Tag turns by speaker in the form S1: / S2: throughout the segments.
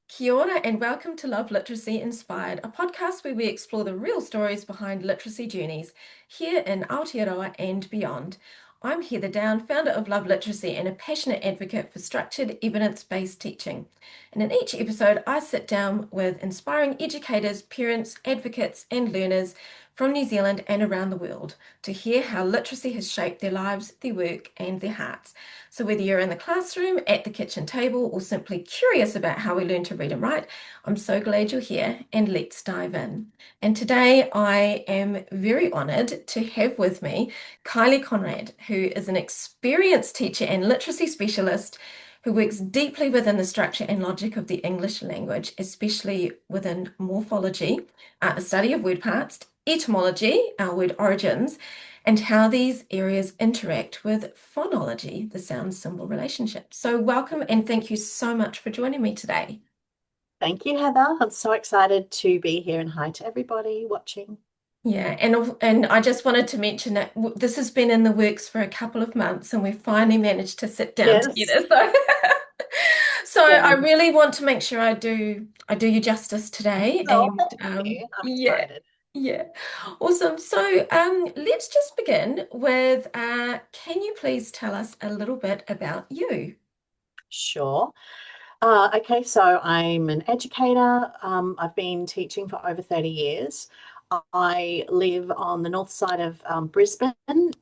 S1: Kia ora and welcome to Love Literacy Inspired, a podcast where we explore the real stories behind literacy journeys here in Aotearoa and beyond. I'm Heather Down, founder of Love Literacy and a passionate advocate for structured, evidence-based teaching. And in each episode, I sit down with inspiring educators, parents, advocates, and learners from New Zealand and around the world to hear how literacy has shaped their lives, their work, and their hearts. So, whether you're in the classroom, at the kitchen table, or simply curious about how we learn to read and write, I'm so glad you're here and let's dive in. And today I am very honoured to have with me Kylie Conrad, who is an experienced teacher and literacy specialist who works deeply within the structure and logic of the English language, especially within morphology, the study of word parts, etymology, our word origins, and how these areas interact with phonology, the sound symbol relationship. So, welcome and thank you so much for joining me today.
S2: Thank you, Heather. I'm so excited to be here, and hi to everybody watching.
S1: Yeah, and I just wanted to mention that this has been in the works for a couple of months, and we finally managed to sit down
S2: Yes.
S1: together. So, so I
S2: Yeah.
S1: really want to make sure I do you justice today,
S2: Oh,
S1: and
S2: thank you. I'm
S1: yeah.
S2: excited.
S1: Yeah, awesome. So let's just begin with can you please tell us a little bit about you?
S2: Sure. Okay, so I'm an educator. I've been teaching for over 30 years. I live on the north side of Brisbane,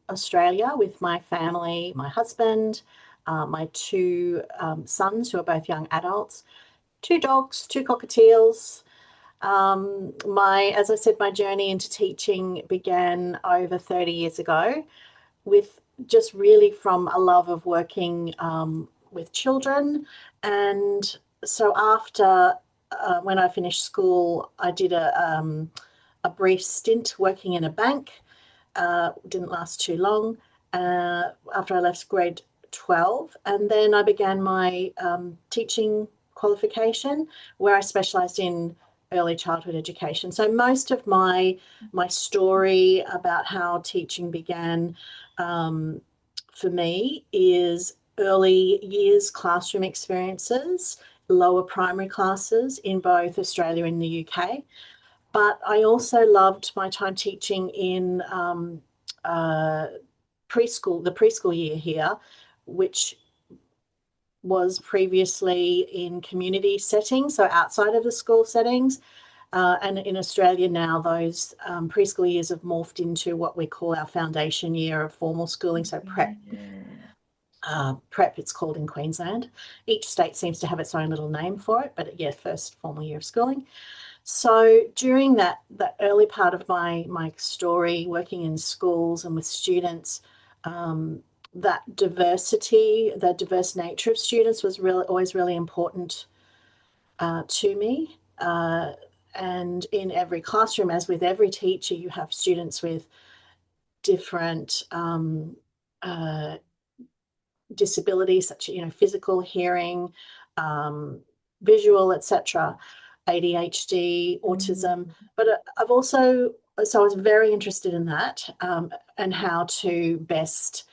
S2: Australia, with my family, my husband, my two sons, who are both young adults, two dogs, two cockatiels. As I said, my journey into teaching began over 30 years ago with just really from a love of working with children. And so after, when I finished school, I did a brief stint working in a bank. Didn't last too long after I left grade 12. And then I began my teaching qualification where I specialised in early childhood education. So most of my story about how teaching began for me is early years classroom experiences, lower primary classes in both Australia and the UK. But I also loved my time teaching in uh, preschool, the preschool year here, which was previously in community settings, so outside of the school settings. And in Australia now, those preschool years have morphed into what we call our foundation year of formal schooling, so prep.
S1: Yeah.
S2: Prep, it's called in Queensland. Each state seems to have its own little name for it, but yeah, first formal year of schooling. So during that early part of my story, working in schools and with students, that diversity, the diverse nature of students was really always really important to me. And in every classroom, as with every teacher, you have students with different uh, disabilities, such as physical, hearing, um, visual, etc., ADHD, autism.
S1: Mm.
S2: But I've also so I was very interested in that and how to best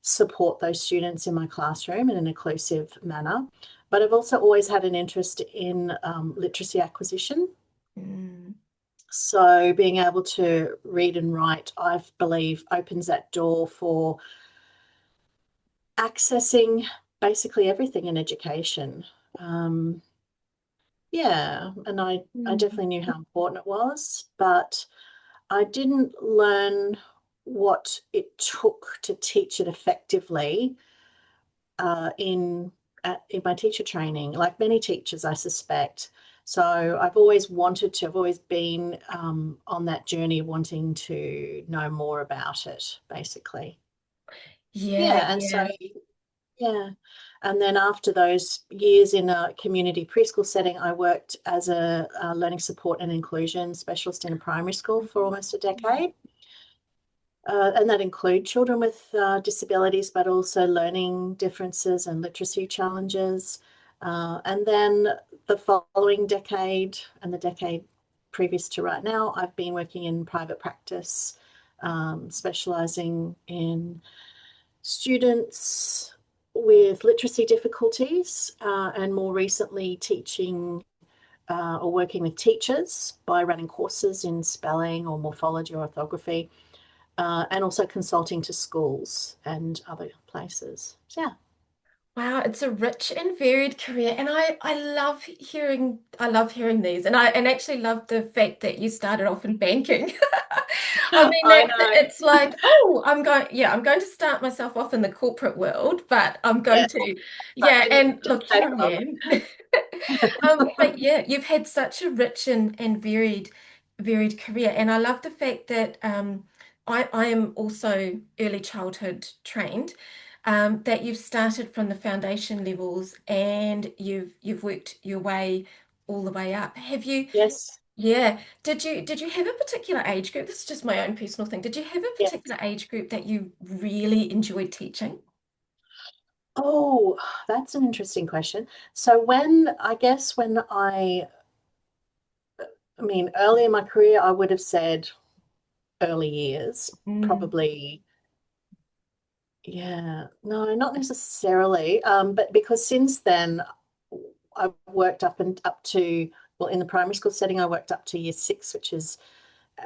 S2: support those students in my classroom in an inclusive manner. But I've also always had an interest in literacy acquisition.
S1: Mm.
S2: So being able to read and write, I believe, opens that door for accessing basically everything in education. Um, yeah, and I
S1: Mm.
S2: definitely knew how important it was, but I didn't learn what it took to teach it effectively in in my teacher training, like many teachers, I suspect. So I've always wanted to, I've always been on that journey wanting to know more about it, basically.
S1: Yeah,
S2: Yeah, and so
S1: yeah.
S2: yeah. And then after those years in a community preschool setting, I worked as a learning support and inclusion specialist in a primary school for almost a decade. And that include children with disabilities, but also learning differences and literacy challenges. And then the following decade and the decade previous to right now, I've been working in private practice, specialising in students with literacy difficulties, and more recently teaching or working with teachers by running courses in spelling or morphology or orthography, and also consulting to schools and other places. So, yeah.
S1: Wow, it's a rich and varied career, and I love hearing these, and I actually love the fact that you started off in banking. I mean,
S2: I know.
S1: it's like, oh, I'm going to start myself off in the corporate world, but I'm
S2: Yeah,
S1: going to,
S2: that
S1: yeah,
S2: didn't
S1: and
S2: just
S1: look,
S2: take
S1: here I
S2: off.
S1: am. But yeah, you've had such a rich and varied career, and I love the fact that I am also early childhood trained. That you've started from the foundation levels and you've worked your way all the way up. Have you?
S2: Yes,
S1: Yeah. Did you have a particular age group? This is just my own personal thing. Did you have a
S2: yes.
S1: particular age group that you really enjoyed teaching?
S2: Oh, that's an interesting question. So I guess I mean, early in my career, I would have said early years,
S1: Mm,
S2: probably. Yeah, no, not necessarily. But because since then, I've worked up to, well, in the primary school setting, I worked up to year six, which is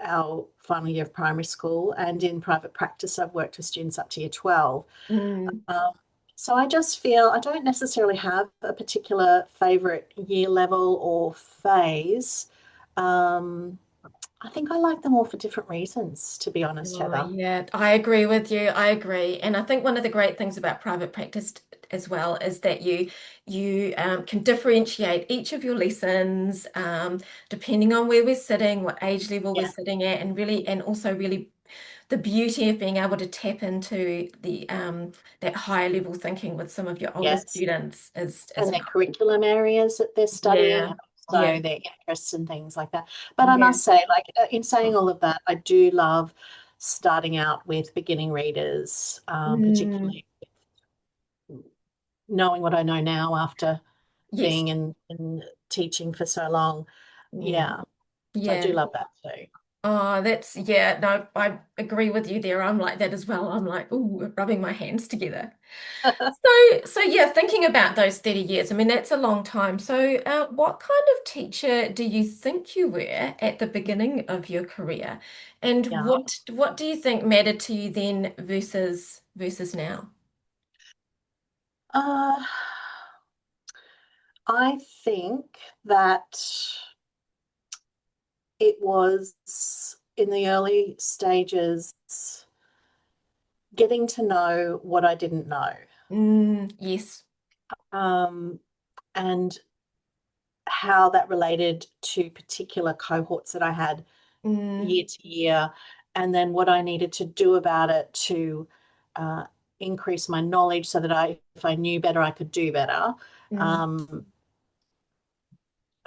S2: our final year of primary school. And in private practice, I've worked with students up to year 12.
S1: mm.
S2: Um, so I just feel I don't necessarily have a particular favorite year level or phase. Um, I think I like them all for different reasons, to be honest,
S1: Oh,
S2: Heather.
S1: yeah, I agree with you. I agree. And I think one of the great things about private practice as well is that you can differentiate each of your lessons depending on where we're sitting, what age level we're
S2: Yeah.
S1: sitting at, and also really the beauty of being able to tap into the that higher level thinking with some of your older
S2: Yes.
S1: students is
S2: And their
S1: incredible.
S2: curriculum areas that they're studying
S1: Yeah,
S2: and
S1: yeah,
S2: also their interests and things like that. But I
S1: yeah.
S2: must say, like in saying all of that, I do love starting out with beginning readers,
S1: Mm,
S2: particularly knowing what I know now after
S1: yes.
S2: being in teaching for so long.
S1: Mm,
S2: Yeah, so I do
S1: yeah.
S2: love that too.
S1: Oh, yeah, no, I agree with you there. I'm like that as well. I'm like, ooh, rubbing my hands together. So yeah, thinking about those 30 years, I mean, that's a long time. So, what kind of teacher do you think you were at the beginning of your career? And
S2: Yeah.
S1: what do you think mattered to you then versus now?
S2: Uh, I think that it was in the early stages getting to know what I didn't know.
S1: Yes.
S2: Um, and how that related to particular cohorts that I had
S1: Mm,
S2: year to year, and then what I needed to do about it to uh, increase my knowledge so that if I knew better, I could do better.
S1: mm,
S2: Um,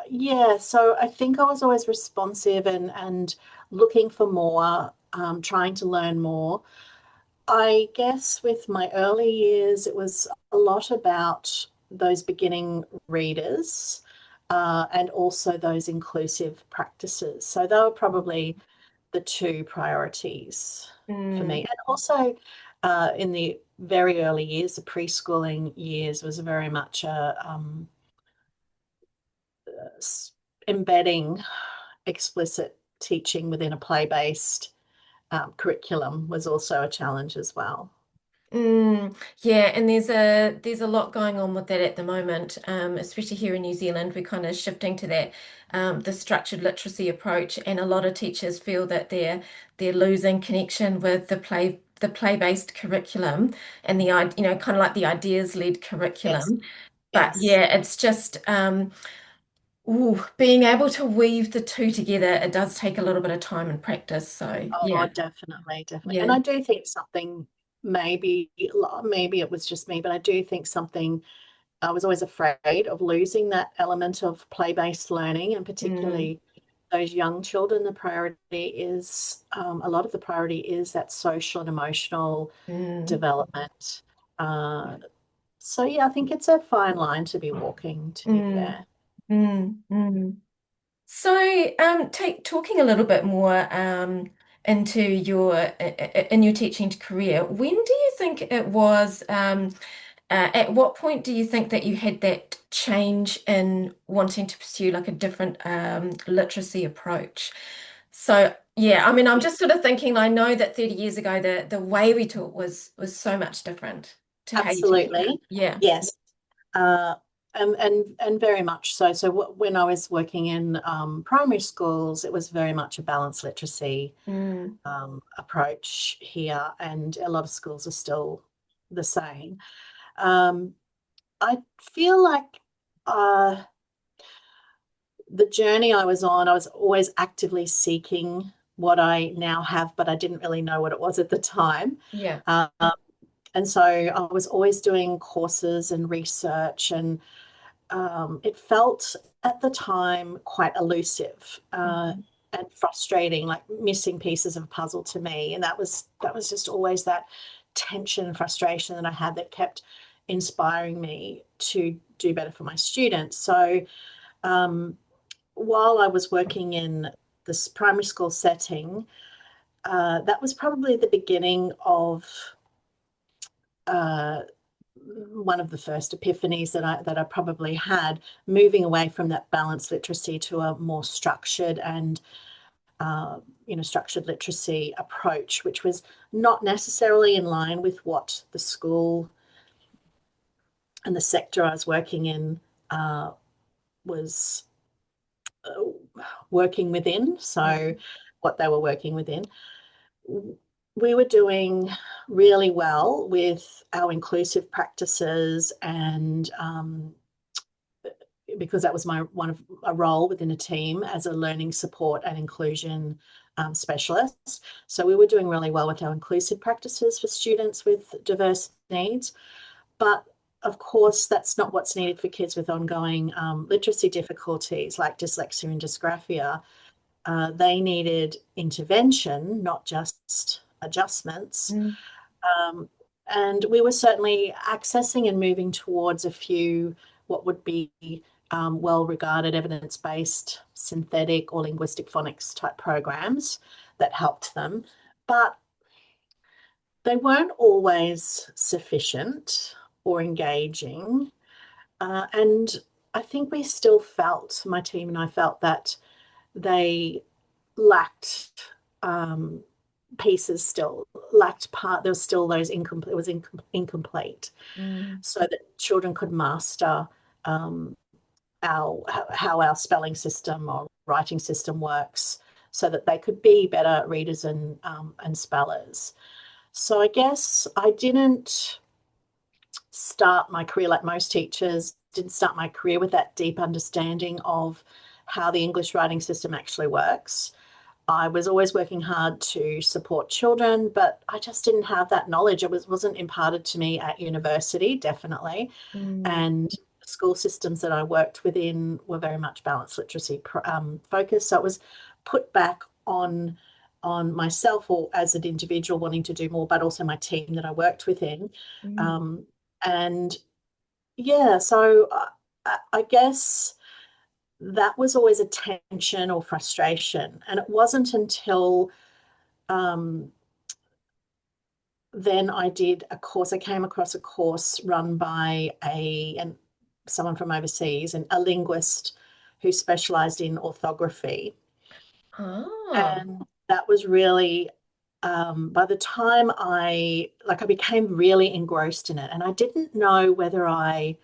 S2: yeah, so I think I was always responsive and looking for more, trying to learn more. I guess with my early years, it was a lot about those beginning readers, and also those inclusive practices. So they were probably the two priorities for me.
S1: mm,
S2: And also in the very early years, the preschooling years was very much embedding explicit teaching within a play-based curriculum was also a challenge as well.
S1: yeah, and there's a lot going on with that at the moment, especially here in New Zealand. We're kind of shifting to that the structured literacy approach, and a lot of teachers feel that they're losing connection with the play-based curriculum and kind of like the ideas-led
S2: Yes,
S1: curriculum. But
S2: yes.
S1: yeah, it's just being able to weave the two together. It does take a little bit of time and practice. So
S2: Oh,
S1: yeah,
S2: definitely, definitely. And
S1: yeah.
S2: I do think something, maybe it was just me, but I do think something, I was always afraid of losing that element of play-based learning, and
S1: Mm,
S2: particularly those young children. The priority is, a lot of the priority is that social and emotional
S1: mm.
S2: development. So yeah, I think it's a fine line to be walking, to be
S1: Mm,
S2: fair.
S1: mm. So, talking a little bit more into in your teaching career, when do you think it was? At what point do you think that you had that change in wanting to pursue like a different literacy approach? So yeah, I mean, I'm just sort of thinking, I know that 30 years ago the way we taught was so much different to how you teach now.
S2: Absolutely.
S1: Yeah.
S2: Yes. Uh, and very much so. So when I was working in primary schools, it was very much a balanced literacy
S1: Mm,
S2: approach here, and a lot of schools are still the same. Um, I feel like uh, the journey I was on, I was always actively seeking what I now have, but I didn't really know what it was at the time.
S1: yeah.
S2: Um, and so I was always doing courses and research, and it felt at the time quite elusive
S1: Mhm.
S2: and frustrating, like missing pieces of a puzzle to me. And that was just always that tension and frustration that I had that kept inspiring me to do better for my students. So um, while I was working in this primary school setting, that was probably the beginning of uh, one of the first epiphanies that I probably had, moving away from that balanced literacy to a more structured and structured literacy approach, which was not necessarily in line with what the school and the sector I was working in was working within. So,
S1: Mm,
S2: what they were working within. We were doing really well with our inclusive practices, and because that was my one of a role within a team as a learning support and inclusion specialist. So we were doing really well with our inclusive practices for students with diverse needs. But of course, that's not what's needed for kids with ongoing literacy difficulties like dyslexia and dysgraphia. They needed intervention, not just adjustments.
S1: mm,
S2: Um, and we were certainly accessing and moving towards a few what would be well regarded evidence based synthetic or linguistic phonics type programs that helped them. But they weren't always sufficient or engaging. And I think we still felt, my team and I felt that they lacked um, pieces, still lacked part. There was still those incomplete. It was incomplete,
S1: mm,
S2: so that children could master um, our how our spelling system or writing system works, so that they could be better readers and spellers. So I guess I didn't start my career like most teachers. Didn't start my career with that deep understanding of how the English writing system actually works. I was always working hard to support children, but I just didn't have that knowledge. It wasn't imparted to me at university, definitely.
S1: mm,
S2: And school systems that I worked within were very much balanced literacy focused. So it was put back on myself or as an individual wanting to do more, but also my team that I worked within.
S1: mm,
S2: Um, and yeah, so I guess that was always a tension or frustration. And it wasn't until um, then I did a course. I came across a course run by someone from overseas, and a linguist who specialised in orthography.
S1: ah,
S2: And that was really by the time I became really engrossed in it, and I didn't know whether I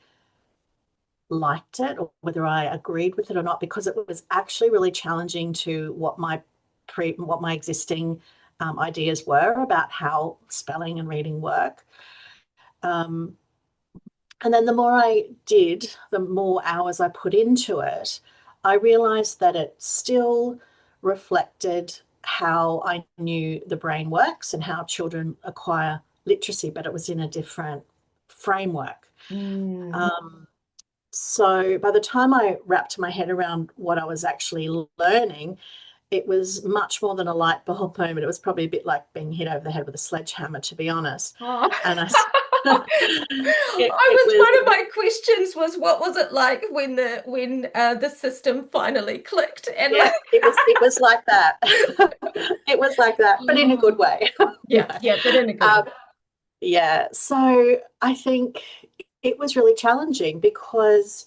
S2: liked it or whether I agreed with it or not, because it was actually really challenging to what my existing ideas were about how spelling and reading work. Um, and then the more I did, the more hours I put into it, I realized that it still reflected how I knew the brain works and how children acquire literacy, but it was in a different framework.
S1: mm.
S2: Um, So by the time I wrapped my head around what I was actually learning, it was much more than a light bulb moment. It was probably a bit like being hit over the head with a sledgehammer, to be honest.
S1: Oh.
S2: And
S1: I
S2: it
S1: was
S2: was,
S1: one of my questions was what was it like when the system finally clicked and
S2: yeah,
S1: like
S2: it was like that. It was like that, but in a
S1: oh,
S2: good way. No.
S1: yeah, yeah, but in a good
S2: Um,
S1: way.
S2: yeah. So I think it was really challenging because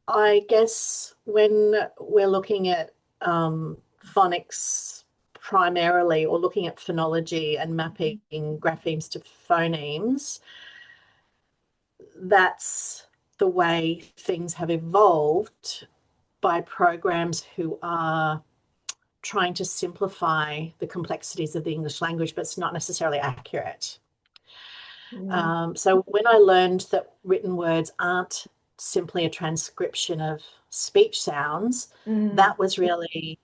S2: I guess when we're looking at phonics primarily, or looking at phonology and mapping graphemes to phonemes, that's the way things have evolved by programs who are trying to simplify the complexities of the English language, but it's not necessarily accurate.
S1: Mm,
S2: So when I learned that written words aren't simply a transcription of speech sounds,
S1: mm.
S2: that was really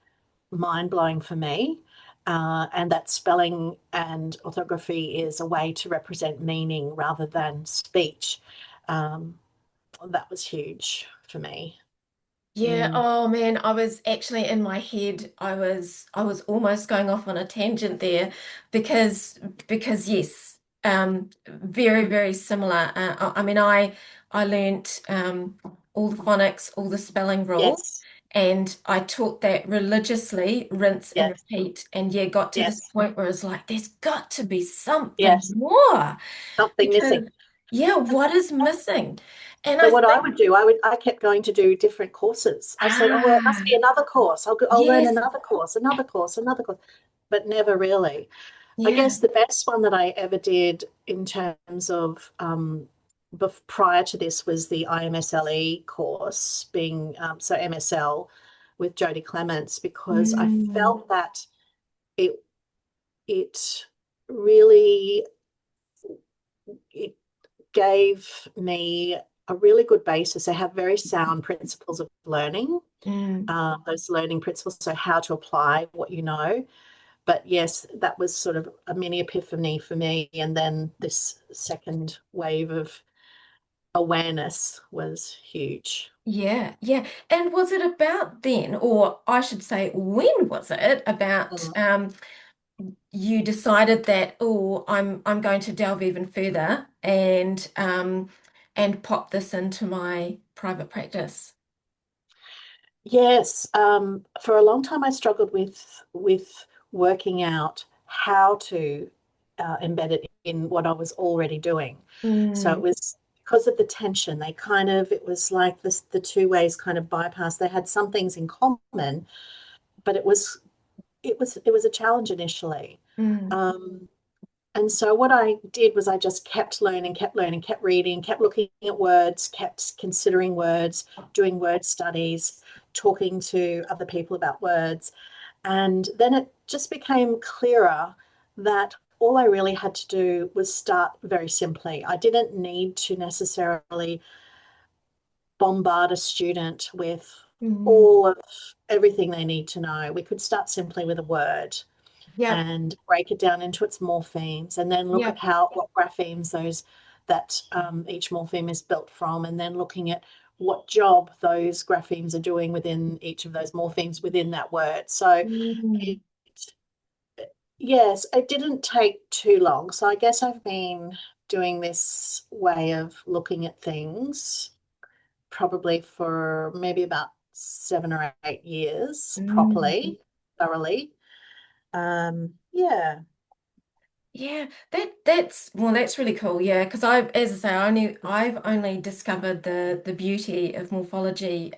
S2: mind blowing for me. And that spelling and orthography is a way to represent meaning rather than speech. Um, that was huge for me.
S1: Yeah,
S2: Mm.
S1: oh man, I was actually in my head, I was almost going off on a tangent there because yes, very, very similar. I mean I learnt all the phonics, all the spelling rules,
S2: Yes,
S1: and I taught that religiously, rinse and
S2: yes,
S1: repeat, and yeah, got to this
S2: yes,
S1: point where it's like there's got to be something
S2: yes,
S1: more
S2: something missing.
S1: because yeah, what is missing? And I
S2: So what I
S1: think
S2: would do, I kept going to do different courses. I said, oh well, it must be
S1: ah,
S2: another course. I'll learn
S1: yes.
S2: another course, another course, another course, but never really. I
S1: Yeah.
S2: guess the best one that I ever did in terms of prior to this was the IMSLE course, being so MSL with Jodie Clements, because I
S1: Mm,
S2: felt that it it really it gave me a really good basis. They have very sound principles of learning,
S1: mm,
S2: those learning principles, so how to apply what you know. But yes, that was sort of a mini epiphany for me. And then this second wave of awareness was huge.
S1: yeah, yeah. And was it about then, or I should say, when was it about
S2: Mm.
S1: you decided that, oh, I'm going to delve even further and pop this into my private practice?
S2: Yes, for a long time I struggled with working out how to embed it in what I was already doing. So it
S1: Mm,
S2: was because of the tension. They kind of it was like this the two ways kind of bypassed. They had some things in common, but it was a challenge initially.
S1: mm,
S2: Um, and so what I did was I just kept learning, kept reading, kept looking at words, kept considering words, doing word studies, talking to other people about words. And then it just became clearer that all I really had to do was start very simply. I didn't need to necessarily bombard a student with
S1: mm.
S2: all of everything they need to know. We could start simply with a word
S1: Yep,
S2: and break it down into its morphemes, and then look at
S1: yep.
S2: how what graphemes those that each morpheme is built from, and then looking at what job those graphemes are doing within each of those morphemes within that word. So
S1: Mm,
S2: it, yes, it didn't take too long. So I guess I've been doing this way of looking at things probably for maybe about 7 or 8 years
S1: mm.
S2: properly, thoroughly. Yeah.
S1: Yeah, that's well, that's really cool. Yeah, because as I say, I've only discovered the beauty of morphology.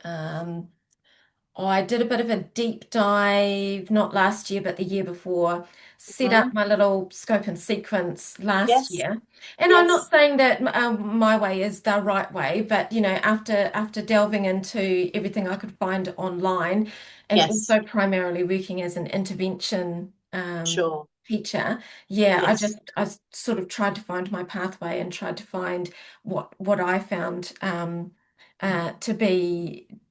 S1: I did a bit of a deep dive, not last year, but the year before. Set up
S2: Mhm.
S1: my little scope and sequence last
S2: Yes,
S1: year, and I'm not
S2: yes,
S1: saying that my way is the right way, but after delving into everything I could find online, and
S2: yes,
S1: also primarily working as an intervention
S2: sure.
S1: teacher, yeah,
S2: Yes,
S1: I sort of tried to find my pathway and tried to find what I found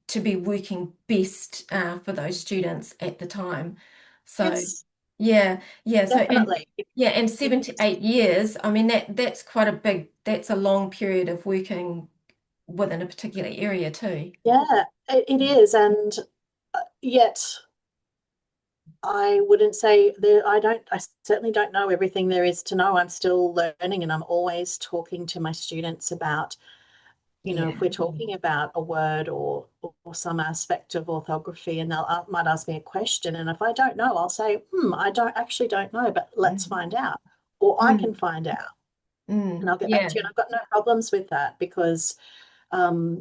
S1: to be working best for those students at the time. So
S2: yes,
S1: yeah, yeah. So and
S2: definitely.
S1: yeah, and
S2: It
S1: seven to
S2: is.
S1: eight years. I mean that's a long period of working within a particular area too.
S2: Yeah, it is. And yet I wouldn't say there, I certainly don't know everything there is to know. I'm still learning, and I'm always talking to my students about,
S1: Yeah.
S2: if we're talking about a word or some aspect of orthography, and they'll might ask me a question, and if I don't know, I'll say, I don't know, but let's
S1: Mm,
S2: find out, or I can
S1: mm,
S2: find out. And I'll get back
S1: Yeah.
S2: to you. And I've got no problems with that because um,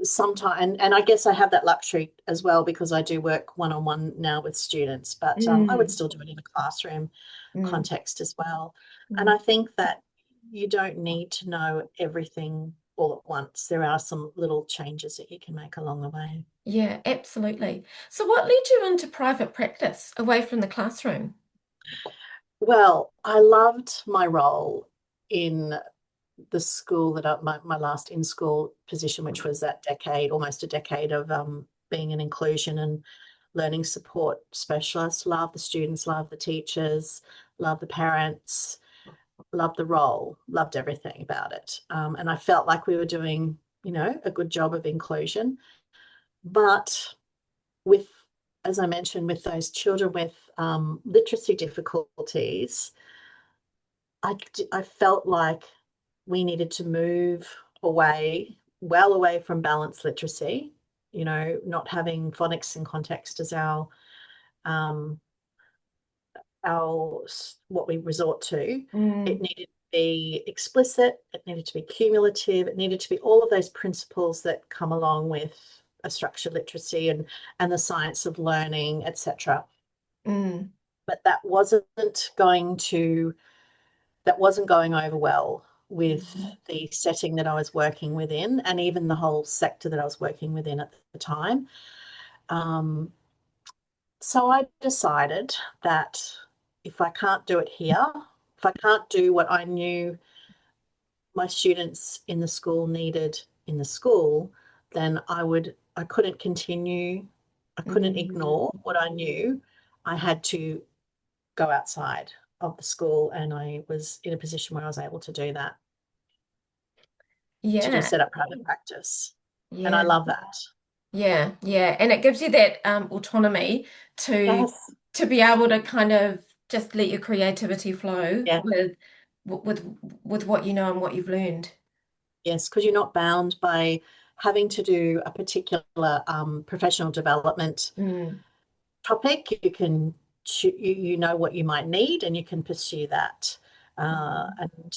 S2: sometimes, and I guess I have that luxury as well because I do work one on one now with students, but I would
S1: Mm,
S2: still do it in a classroom
S1: mm,
S2: context as well. And
S1: mm.
S2: I think that you don't need to know everything all at once. There are some little changes that you can make along the way.
S1: Yeah, absolutely. So what led you into private practice away from the classroom?
S2: Well, I loved my role in the school that my last in school position, which was that decade, almost a decade of being an inclusion and learning support specialist. Love the students, love the teachers, love the parents, loved the role, loved everything about it. And I felt like we were doing, a good job of inclusion. But with, as I mentioned, with those children with literacy difficulties, I felt like we needed to move away, well away from balanced literacy, not having phonics in context as um, our what we resort to. It
S1: Mm,
S2: needed to be explicit, it needed to be cumulative, it needed to be all of those principles that come along with a structured literacy and the science of learning, etc.
S1: mm,
S2: But that wasn't going over well with
S1: mm,
S2: the setting that I was working within and even the whole sector that I was working within at the time. Um, so I decided that if I can't do it here, if I can't do what I knew my students in the school needed in the school, then I couldn't continue, I couldn't
S1: mm.
S2: ignore what I knew. I had to go outside of the school and I was in a position where I was able to do that. To
S1: Yeah,
S2: set up private practice. And I
S1: yeah,
S2: love that.
S1: yeah, yeah. And it gives you that autonomy to
S2: Yes.
S1: to be able to kind of just let your creativity flow
S2: Yeah.
S1: with with what you know and what you've learned.
S2: Yes. Because you're not bound by having to do a particular professional development
S1: Mm,
S2: topic. You know what you might need and you can pursue that. And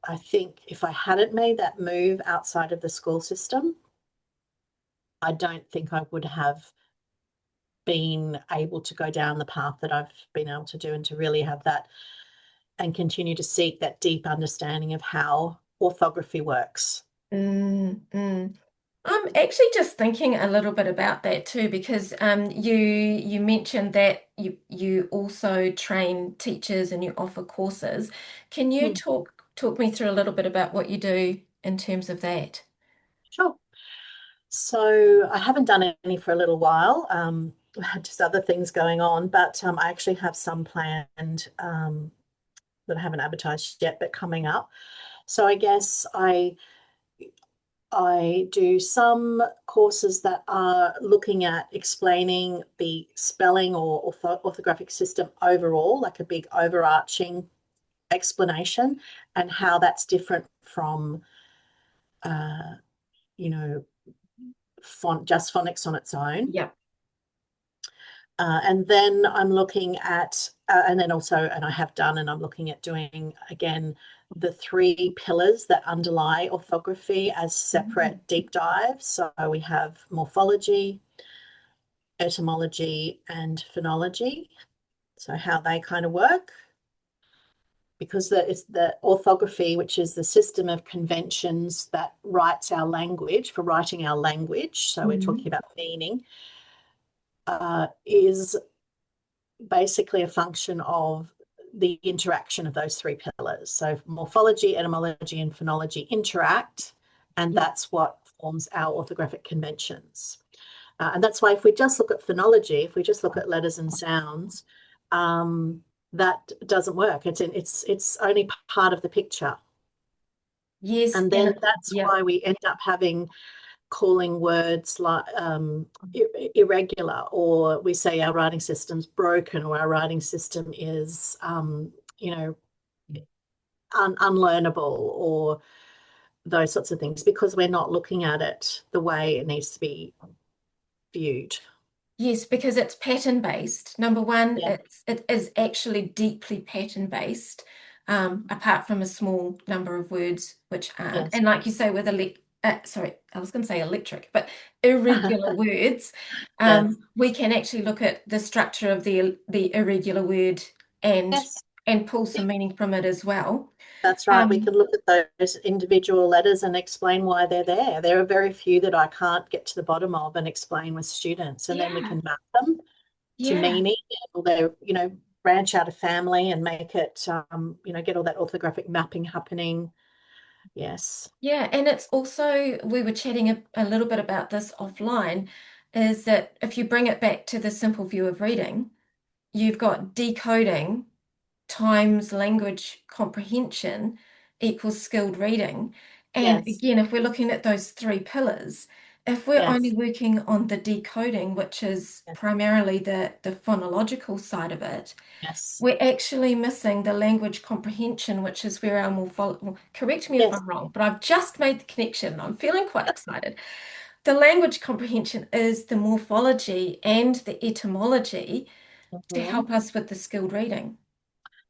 S2: I think if I hadn't made that move outside of the school system, I don't think I would have been able to go down the path that I've been able to do and to really have that and continue to seek that deep understanding of how orthography works.
S1: mm. I'm actually just thinking a little bit about that too, because you mentioned that you also train teachers and you offer courses. Can you
S2: Hmm.
S1: talk me through a little bit about what you do in terms of that?
S2: Sure. So I haven't done any for a little while. I had just other things going on, but I actually have some planned that I haven't advertised yet, but coming up. So I guess I do some courses that are looking at explaining the spelling or orthographic system overall, like a big overarching explanation, and how that's different from, uh, you know, just phonics on its own.
S1: Yeah.
S2: And then I'm looking at, and then also, and I have done, and I'm looking at doing again the three pillars that underlie orthography as
S1: Mm.
S2: separate deep dives. So we have morphology, etymology, and phonology. So how they kind of work, because it's the orthography, which is the system of conventions that writes our language for writing our language. So we're talking
S1: Mm.
S2: about meaning, is basically a function of the interaction of those three pillars. So morphology, etymology, and phonology interact, and
S1: Yeah.
S2: that's what forms our orthographic conventions. And that's why if we just look at phonology, if we just look at letters and sounds, that doesn't work. It's only part of the picture.
S1: Yes.
S2: And then
S1: And
S2: that's
S1: yeah.
S2: why we end up having calling words like irregular, or we say our writing system's broken, or our writing system is, you know, unlearnable, or those sorts of things, because we're not looking at it the way it needs to be viewed.
S1: Yes, because it's pattern based. Number one,
S2: Yeah.
S1: it is actually deeply pattern based. apart from a small number of words which aren't.
S2: Yes.
S1: And like you say, with sorry, I was going to say electric, but irregular words,
S2: Yes.
S1: we can actually look at the structure of the irregular word and
S2: Yes.
S1: and pull some meaning from it as well.
S2: That's right. We
S1: Um,
S2: can look at those individual letters and explain why they're there. There are very few that I can't get to the bottom of and explain with students, and then we
S1: yeah,
S2: can map them to
S1: yeah.
S2: meaning, or they, branch out a family and make it, get all that orthographic mapping happening. Yes.
S1: Yeah, and it's also, we were chatting a little bit about this offline, is that if you bring it back to the simple view of reading, you've got decoding times language comprehension equals skilled reading. And
S2: Yes.
S1: again, if we're looking at those three pillars, if we're only
S2: Yes.
S1: working on the decoding, which is
S2: Yes.
S1: primarily the phonological side of it,
S2: Yes.
S1: we're actually missing the language comprehension, which is where our morphology, correct me if
S2: Yes.
S1: I'm wrong, but I've just made the connection. I'm feeling quite excited. The language comprehension is the morphology and the etymology to
S2: Mhm.
S1: help us with the skilled reading.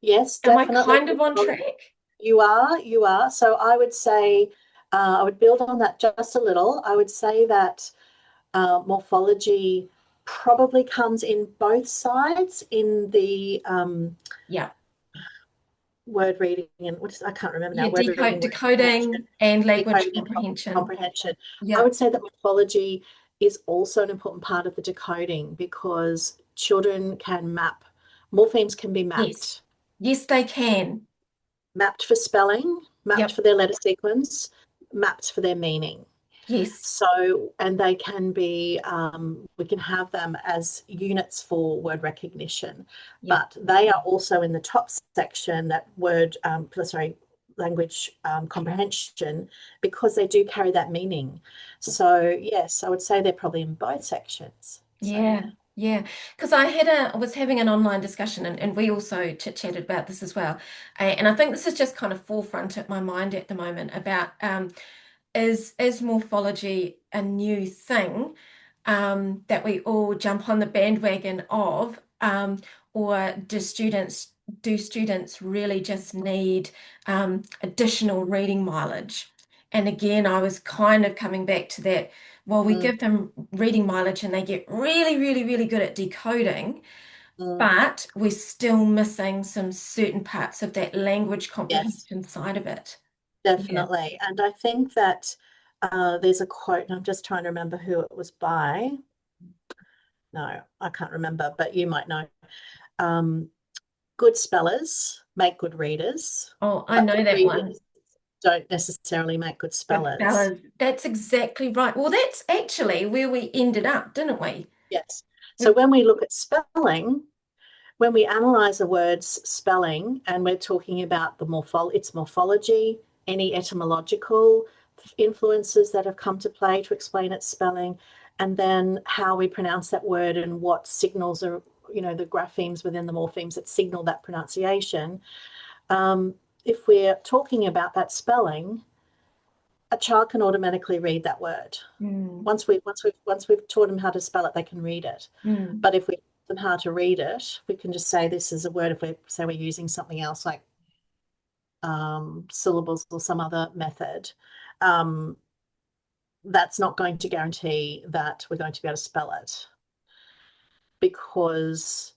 S2: Yes,
S1: Am I
S2: definitely.
S1: kind of on track?
S2: You are. So I would say, I would build on that just a little. I would say that morphology probably comes in both sides in the
S1: Yeah.
S2: word reading and I can't remember now,
S1: Yeah,
S2: word reading, word comprehension,
S1: decoding and language
S2: decoding and
S1: comprehension.
S2: comprehension. I
S1: Yeah.
S2: would say that morphology is also an important part of the decoding because children can map, morphemes can be
S1: Yes.
S2: mapped,
S1: Yes, they can.
S2: mapped for spelling, mapped
S1: Yep.
S2: for their letter sequence, mapped for their meaning.
S1: Yes.
S2: So, and they can be, we can have them as units for word recognition,
S1: Yep.
S2: but they are also in the top section, that language comprehension, because they do carry that meaning. So, yes, I would say they're probably in both sections. So,
S1: Yeah.
S2: yeah.
S1: Yeah. Because I was having an online discussion and we also chit-chatted about this as well. And I think this is just kind of forefront at my mind at the moment about is morphology a new thing that we all jump on the bandwagon of, or do students really just need additional reading mileage? And again, I was kind of coming back to that. Well, we
S2: Mm,
S1: give them reading mileage and they get really, really, really good at decoding,
S2: mm,
S1: but we're still missing some certain parts of that language
S2: yes,
S1: comprehension side of it. Yeah.
S2: definitely. And I think that there's a quote, and I'm just trying to remember who it was by. No, I can't remember, but you might know. Um, Good spellers make good readers,
S1: Oh, I
S2: but
S1: know
S2: good
S1: that one.
S2: readers don't necessarily make good
S1: Good
S2: spellers.
S1: fellas. That's exactly right. Well, that's actually where we ended up, didn't we?
S2: Yes. So
S1: We,
S2: when we look at spelling, when we analyze a word's spelling and we're talking about its morphology, any etymological influences that have come to play to explain its spelling, and then how we pronounce that word and what signals are, the graphemes within the morphemes that signal that pronunciation. Um, if we're talking about that spelling, a child can automatically read that word.
S1: mm,
S2: Once we've taught them how to spell it, they can read it.
S1: mm,
S2: But if we teach them how to read it, we can just say this is a word. If we say we're using something else like syllables or some other method, um, that's not going to guarantee that we're going to be able to spell it because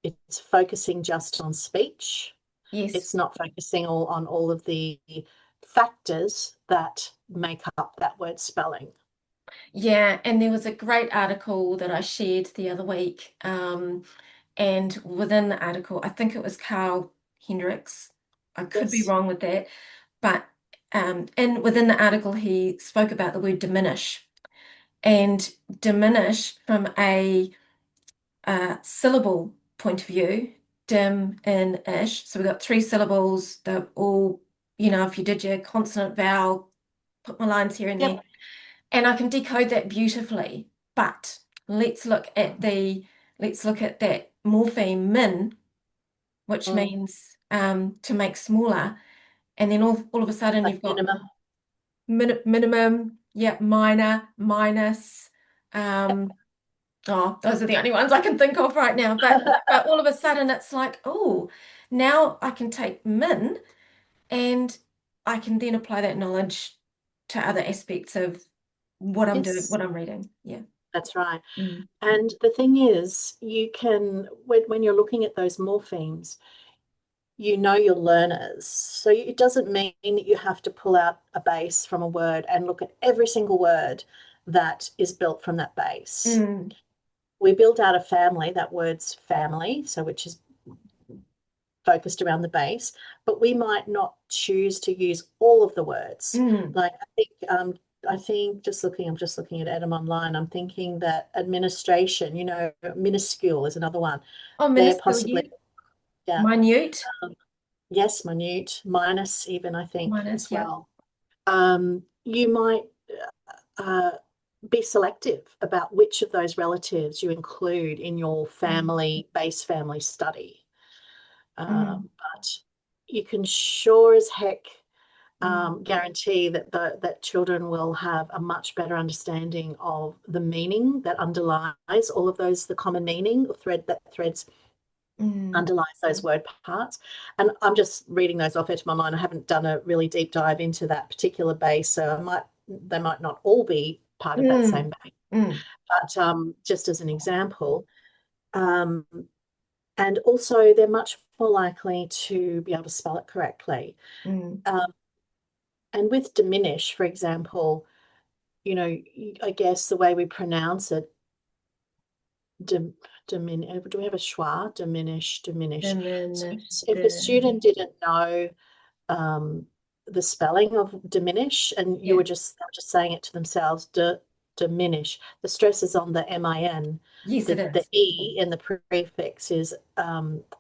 S2: it's focusing just on speech.
S1: yes.
S2: It's not focusing on all of the factors that make up that word spelling.
S1: Yeah, and there was a great article that I shared the other week. And within the article, I think it was Carl Hendricks. I could be
S2: Yes.
S1: wrong with that, but and within the article, he spoke about the word diminish and diminish from a syllable point of view, dim, in, ish. So we've got three syllables. They're all, if you did your consonant vowel, put my lines here and there,
S2: Yep.
S1: and I can decode that beautifully. But let's look at that morpheme min, which
S2: Mm.
S1: means to make smaller, and then all of a sudden
S2: Like
S1: you've got
S2: minimum.
S1: minimum, yeah, minor, minus,
S2: Yep.
S1: um, Oh, those are the only ones I can think of right now. But all of a sudden it's like, oh, now I can take min and I can then apply that knowledge to other aspects of what I'm doing,
S2: Yes,
S1: what I'm reading. Yeah.
S2: that's right.
S1: Mm.
S2: And the thing is, you can, when you're looking at those morphemes, you know your learners. So it doesn't mean that you have to pull out a base from a word and look at every single word that is built from that base.
S1: Mm.
S2: We built out a family, that word's family, so which is focused around the base, but we might not choose to use all of the words.
S1: Mm.
S2: Like I think I'm just looking at Adam online. I'm thinking that administration, minuscule is another one.
S1: Oh,
S2: They're
S1: minuscule, yeah.
S2: possibly, yeah,
S1: Minute,
S2: yes, minute, minus even, I think,
S1: minus,
S2: as
S1: yeah.
S2: well. You might uh, be selective about which of those relatives you include in your
S1: Mm.
S2: base family study.
S1: Mm.
S2: But you can sure as heck
S1: Mm.
S2: guarantee that that children will have a much better understanding of the meaning that underlies all of those, the common meaning or threads
S1: Mm.
S2: underlies those word parts. And I'm just reading those off edge of my mind. I haven't done a really deep dive into that particular base, so they might not all be part of that
S1: Mm.
S2: same base.
S1: Mm.
S2: But just as an example, um, and also they're much more likely to be able to spell it correctly.
S1: Mm.
S2: Um, and with diminish, for example, I guess the way we pronounce it, dim, do we have a schwa? Diminish. So
S1: Diminish
S2: if a
S1: the,
S2: student didn't know um, the spelling of diminish, and
S1: yeah.
S2: they were just saying it to themselves, diminish. The stress is on the min.
S1: Yes, it
S2: The
S1: is.
S2: e in the prefix is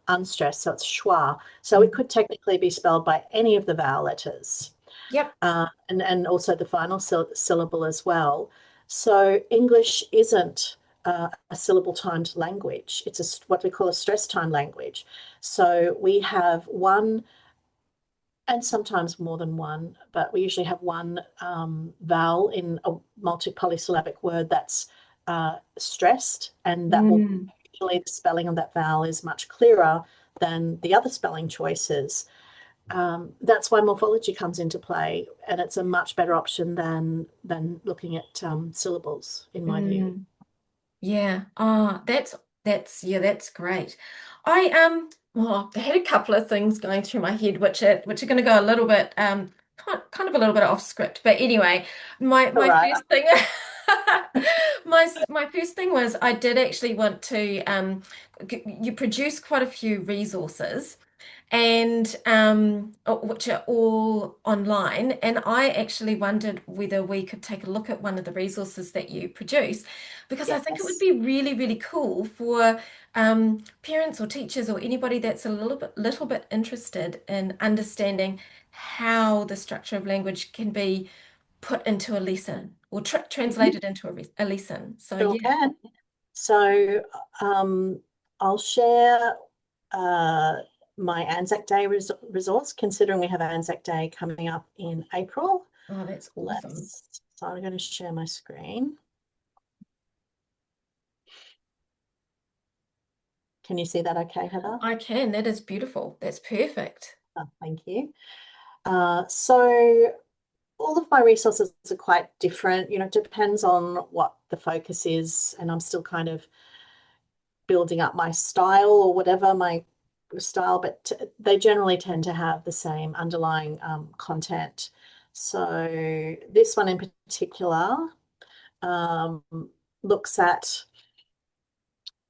S2: unstressed, so it's schwa. So it
S1: Mm.
S2: could technically be spelled by any of the vowel letters,
S1: Yep.
S2: and also the final syllable as well. So English isn't a syllable timed language. It's what we call a stress time language. So we have one, and sometimes more than one, but we usually have one vowel in a multi-polysyllabic word that's stressed, and that will
S1: Mm.
S2: usually the spelling of that vowel is much clearer than the other spelling choices. That's why morphology comes into play, and it's a much better option than looking at syllables, in my view.
S1: Mm. Yeah. Oh, that's great. I had a couple of things going through my head which are going to go a little bit kind of a little bit off script. But anyway,
S2: All
S1: my
S2: right.
S1: first thing my first thing was I did actually want to you produce quite a few resources and which are all online. And I actually wondered whether we could take a look at one of the resources that you produce, because I think it would
S2: Yes.
S1: be really, really cool for parents or teachers or anybody that's a little bit interested in understanding how the structure of language can be put into a lesson or
S2: Mhm.
S1: translated into a lesson. So
S2: Sure
S1: yeah.
S2: can. So I'll share uh, my ANZAC Day resource, considering we have ANZAC Day coming up in April.
S1: Oh, that's awesome.
S2: So I'm going to share my screen. Can you see that okay, Heather?
S1: I can. That is beautiful. That's perfect.
S2: Oh, thank you. So all of my resources are quite different. It depends on what the focus is, and I'm still kind of building up my style or whatever my style, but they generally tend to have the same underlying content. So this one in particular um, looks at,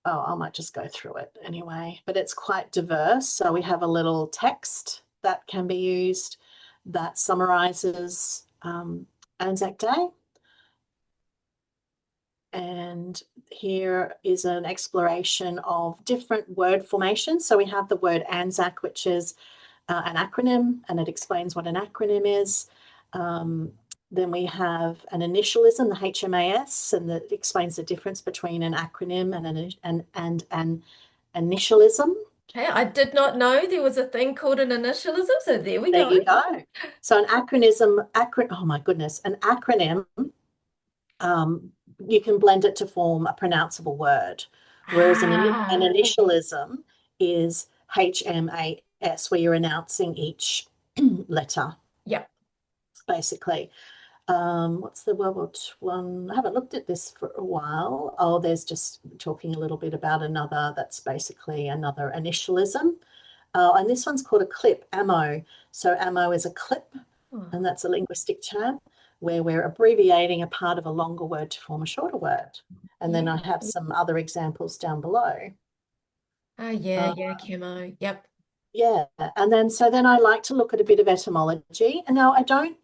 S2: oh, I might just go through it anyway, but it's quite diverse. So we have a little text that can be used that summarizes Anzac Day. And here is an exploration of different word formations. So we have the word ANZAC, which is an acronym, and it explains what an acronym is. Um, then we have an initialism, the HMAS, and that explains the difference between an acronym and an initialism.
S1: Okay, I did not know there was a thing called an initialism, so there we
S2: There
S1: go.
S2: you go. So an acronym, oh my goodness, an acronym um, you can blend it to form a pronounceable word. Whereas an
S1: Ah,
S2: initialism is HMAS, where you're announcing each letter,
S1: yep.
S2: basically. What's the one? I haven't looked at this for a while. Oh, there's just talking a little bit about another that's basically another initialism. And this one's called a clip, ammo. So ammo is a clip,
S1: Oh,
S2: and that's a linguistic term where we're abbreviating a part of a longer word to form a shorter word. And then
S1: yeah.
S2: I have some other examples down below.
S1: Ah, yeah,
S2: Uh,
S1: yeah, camo. Yep.
S2: yeah, and then so then I like to look at a bit of etymology. And now I don't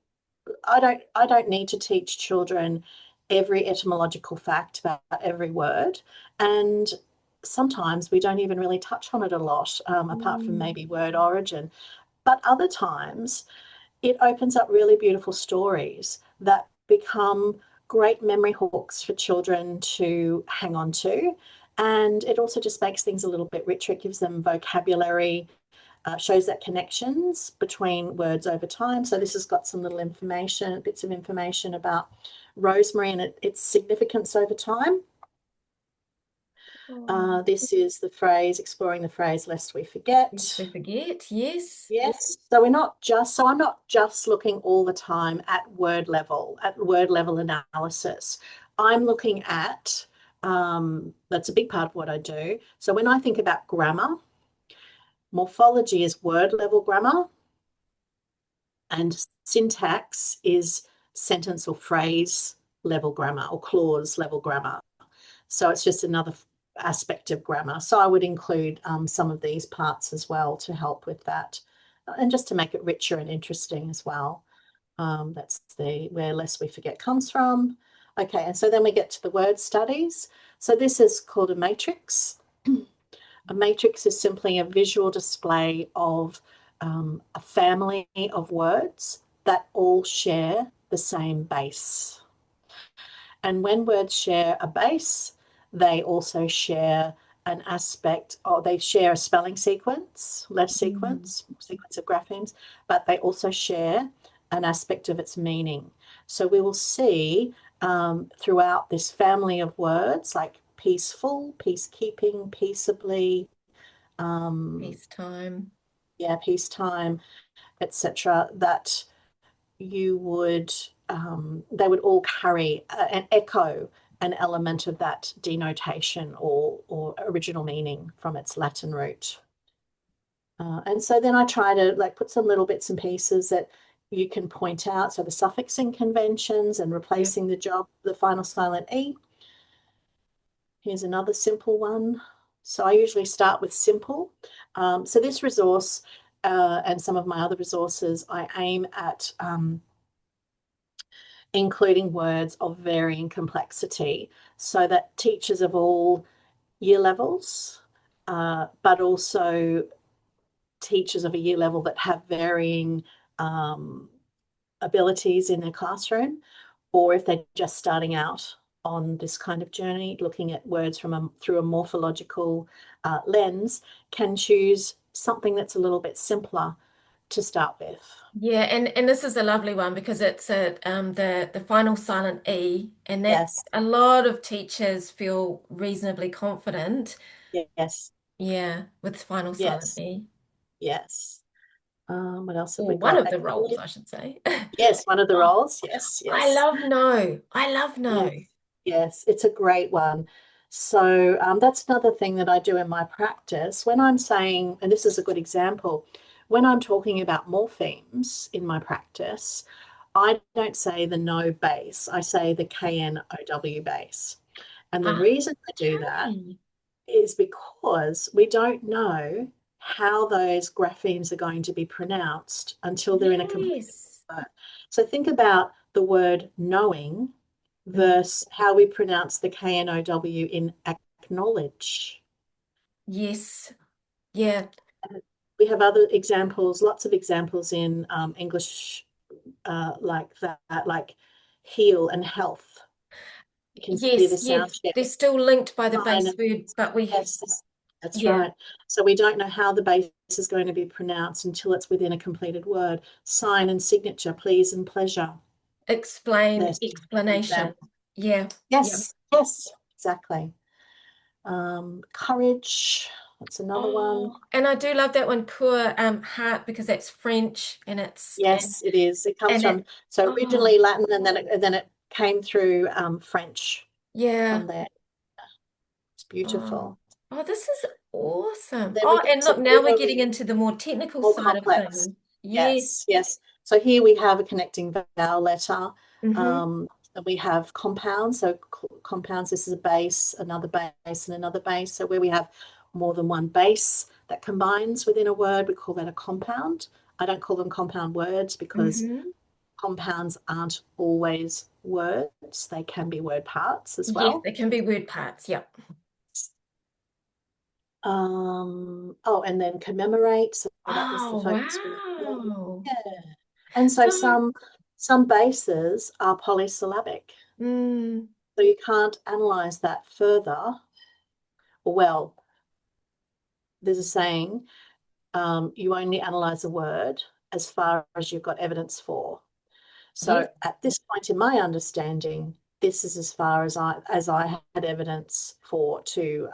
S2: need to teach children every etymological fact about every word. And sometimes we don't even really touch on it a lot, apart from
S1: Mm,
S2: maybe word origin. But other times it opens up really beautiful stories that become great memory hooks for children to hang on to. And it also just makes things a little bit richer. It gives them vocabulary, shows that connections between words over time. So this has got some little information, bits of information about rosemary and its significance over time.
S1: oh,
S2: This is the phrase, exploring the phrase, lest we
S1: lest
S2: forget.
S1: we forget. Yes.
S2: Yes. So I'm not just looking all the time at word level analysis. I'm looking at, that's a big part of what I do. So when I think about grammar, morphology is word level grammar, and syntax is sentence or phrase level grammar or clause level grammar. So it's just another aspect of grammar. So I would include some of these parts as well to help with that, and just to make it richer and interesting as well. That's the where lest we forget comes from. Okay, and so then we get to the word studies. So this is called a matrix. A matrix is simply a visual display of a family of words that all share the same base. And when words share a base, they also share an aspect, or they share a spelling sequence, letter
S1: Mm.
S2: sequence of graphemes, but they also share an aspect of its meaning. So we will see throughout this family of words like peaceful, peacekeeping, peaceably, um,
S1: Peacetime.
S2: yeah, peacetime, etc., that you would they would all carry an echo, an element of that denotation or original meaning from its Latin root. And so then I try to like put some little bits and pieces that you can point out. So the suffixing conventions and
S1: Yep.
S2: replacing the final silent E. Here's another simple one. So I usually start with simple. So this resource and some of my other resources, I aim at including words of varying complexity so that teachers of all year levels, but also teachers of a year level that have varying um, abilities in their classroom, or if they're just starting out on this kind of journey, looking at words through a morphological lens, can choose something that's a little bit simpler to start with.
S1: Yeah, and this is a lovely one because it's the final silent E, and that
S2: Yes,
S1: a lot of teachers feel reasonably confident.
S2: yes,
S1: Yeah, with final silent
S2: yes,
S1: E.
S2: yes. What else have we
S1: Or one
S2: got?
S1: of the roles,
S2: Acknowledge.
S1: I should say.
S2: Yes, one of the
S1: Oh,
S2: roles. Yes,
S1: I
S2: yes,
S1: love no. I love no.
S2: yes, yes. It's a great one. So that's another thing that I do in my practice when I'm saying, and this is a good example, when I'm talking about morphemes in my practice, I don't say the no base. I say the KNOW base. And the
S1: Ah,
S2: reason I do that
S1: okay.
S2: is because we don't know how those graphemes are going to be pronounced until they're in a complete
S1: Yes.
S2: word. So think about the word knowing
S1: Mm.
S2: versus how we pronounce the KNOW in acknowledge.
S1: Yes. Yeah.
S2: We have other examples, lots of examples in English like that, like heal and health. You can see
S1: Yes,
S2: the sound
S1: yes. They're
S2: shift.
S1: still linked by the
S2: Sign
S1: base
S2: and
S1: word, but
S2: yes, that's
S1: yeah,
S2: right. So we don't know how the base is going to be pronounced until it's within a completed word. Sign and signature, please and pleasure.
S1: explain,
S2: There's an
S1: explanation.
S2: example.
S1: Yeah. Yeah.
S2: Yes, yes, exactly. Courage, that's another one.
S1: Oh, and I do love that one, pour heart, because that's French and it's
S2: Yes, it is. It comes
S1: and
S2: from,
S1: it
S2: so
S1: oh
S2: originally Latin, and then it came through French
S1: yeah.
S2: from there. It's
S1: Oh.
S2: beautiful.
S1: Oh, this is awesome.
S2: Then we
S1: Oh,
S2: get
S1: and
S2: to
S1: look, now we're getting
S2: very
S1: into the more technical
S2: more
S1: side of
S2: complex.
S1: things. Yes.
S2: Yes, yes. So here we have a connecting vowel letter.
S1: Mm-hmm.
S2: And we have compounds. So compounds, this is a base, another base, and another base. So where we have more than one base that combines within a word, we call that a compound. I don't call them compound words because
S1: Mm-hmm.
S2: compounds aren't always words. They can be word parts as
S1: Yes,
S2: well.
S1: they can be word parts. Yep.
S2: Oh, and then commemorate. So that was the
S1: Oh,
S2: focus group.
S1: wow.
S2: Yeah. And so
S1: So,
S2: some bases are polysyllabic.
S1: mm,
S2: So you can't analyze that further. Well, there's a saying, you only analyze a word as far as you've got evidence for.
S1: yes.
S2: So at this point in my understanding, this is as far as I had evidence for to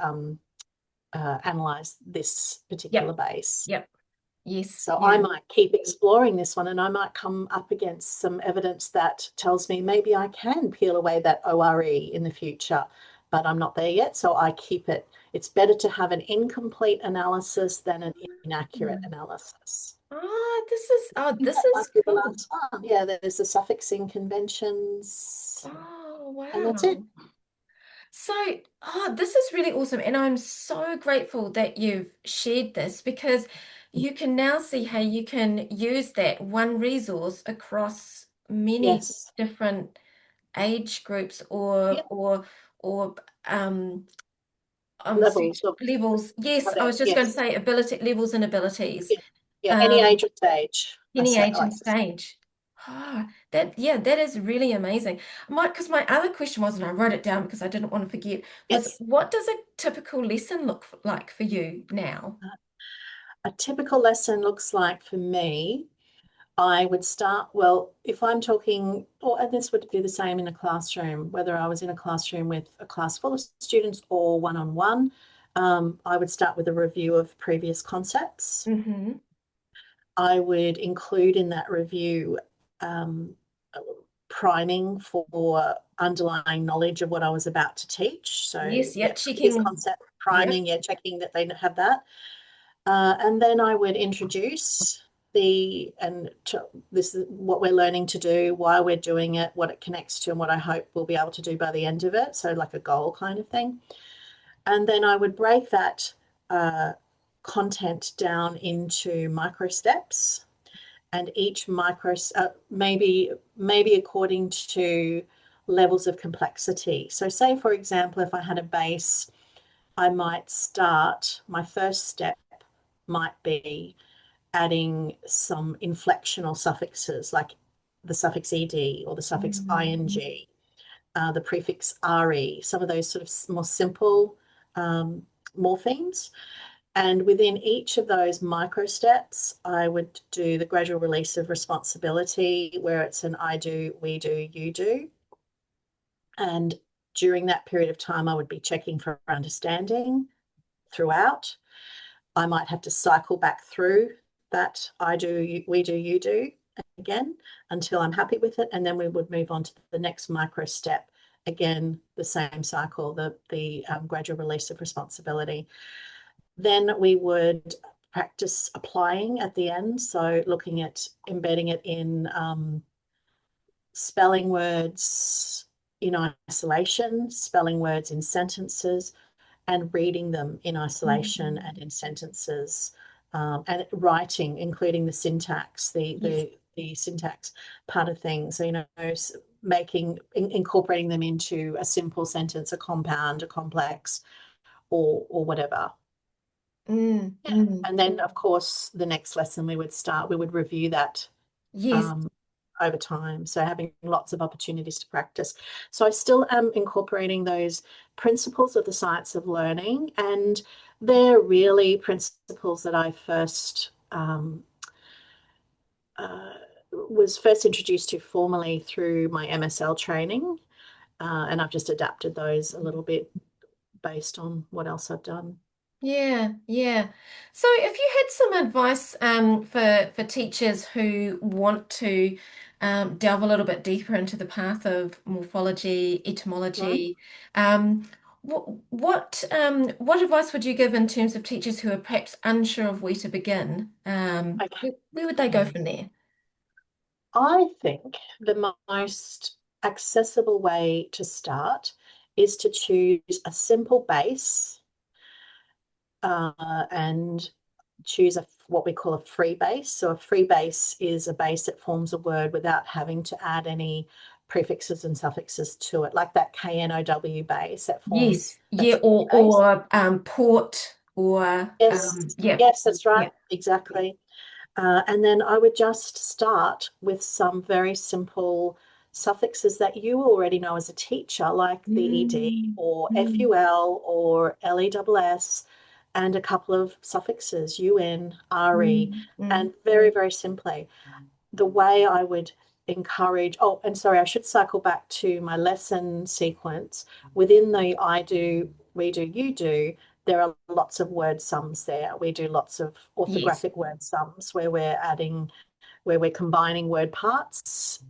S2: analyze this particular
S1: Yep.
S2: base.
S1: Yep. Yes.
S2: So I
S1: Yeah.
S2: might keep exploring this one, and I might come up against some evidence that tells me maybe I can peel away that ORE in the future, but I'm not there yet. So I keep it. It's better to have an incomplete analysis than an inaccurate
S1: Mm.
S2: analysis.
S1: Oh,
S2: I think
S1: this
S2: that
S1: is
S2: might be the
S1: cool.
S2: last one. Yeah, there's the suffixing conventions,
S1: Oh,
S2: and that's it.
S1: wow. So, this is really awesome. And I'm so grateful that you've shared this because you can now see how you can use that one resource across many
S2: Yes.
S1: different age groups
S2: Yeah.
S1: or um
S2: Levels of
S1: levels. Yes, I
S2: whatever.
S1: was just going to
S2: Yes.
S1: say ability levels and abilities.
S2: Yeah. Yeah. Any
S1: Um,
S2: age or stage.
S1: any
S2: I
S1: age and
S2: like to say.
S1: stage. Ah, that is really amazing. Because my other question was, and I wrote it down because I didn't want to forget, was
S2: Yes.
S1: what does a typical lesson look like for you now?
S2: A typical lesson looks like for me, I would start, well, if I'm talking, or and this would be the same in a classroom, whether I was in a classroom with a class full of students or one-on-one, I would start with a review of previous concepts.
S1: Mm-hmm.
S2: I would include in that review um, priming for underlying knowledge of what I was about to teach. So,
S1: Yes, yeah,
S2: yeah, previous
S1: checking.
S2: concept
S1: Yep.
S2: priming, yeah, checking that they have that. And then I would introduce this is what we're learning to do, why we're doing it, what it connects to, and what I hope we'll be able to do by the end of it. So, like a goal kind of thing. And then I would break that uh, content down into micro steps, and each maybe according to levels of complexity. So, say for example, if I had a base, I might start my first step might be adding some inflectional suffixes like the suffix ed or the suffix
S1: Mm.
S2: ing, the prefix re, some of those sort of more simple morphemes. And within each of those micro steps, I would do the gradual release of responsibility, where it's an I do, we do, you do. And during that period of time, I would be checking for understanding throughout. I might have to cycle back through that I do, we do, you do again until I'm happy with it. And then we would move on to the next micro step. Again, the same cycle, the gradual release of responsibility. Then we would practice applying at the end. So looking at embedding it in spelling words in isolation, spelling words in sentences, and reading them in isolation and
S1: Mm.
S2: in sentences, and writing, including the syntax,
S1: Yes.
S2: the syntax part of things. So, incorporating them into a simple sentence, a compound, a complex, or whatever.
S1: Mm,
S2: Yeah.
S1: mm.
S2: And then, of course, the next lesson we would review that
S1: Yes.
S2: um, over time. So having lots of opportunities to practice. So I still am incorporating those principles of the science of learning, and they're really principles that I uh, was first introduced to formally through my MSL training. and I've just adapted those a little bit based on what else I've done.
S1: Yeah, yeah. So if you had some advice for teachers who want to delve a little bit deeper into the path of morphology,
S2: Mhm.
S1: etymology, what advice would you give in terms of teachers who are perhaps unsure of where to begin? Where would they go
S2: Okay.
S1: from there?
S2: I think the most accessible way to start is to choose a simple base and choose what we call a free base. So a free base is a base that forms a word without having to add any prefixes and suffixes to it, like that KNOW base that forms,
S1: Yes, yeah,
S2: that's a free base.
S1: or port or
S2: Yes,
S1: yeah,
S2: yes, that's right,
S1: yeah.
S2: exactly. And then I would just start with some very simple suffixes that you already know as a teacher, like the ED
S1: Mm,
S2: or
S1: mm,
S2: FUL or LESS, and a couple of suffixes, UN, RE,
S1: mm, mm.
S2: and very, very simply, the way I would encourage, oh, and sorry, I should cycle back to my lesson sequence. Within the I do, we do, you do, there are lots of word sums there. We do lots of
S1: Yes,
S2: orthographic word sums where we're combining word parts,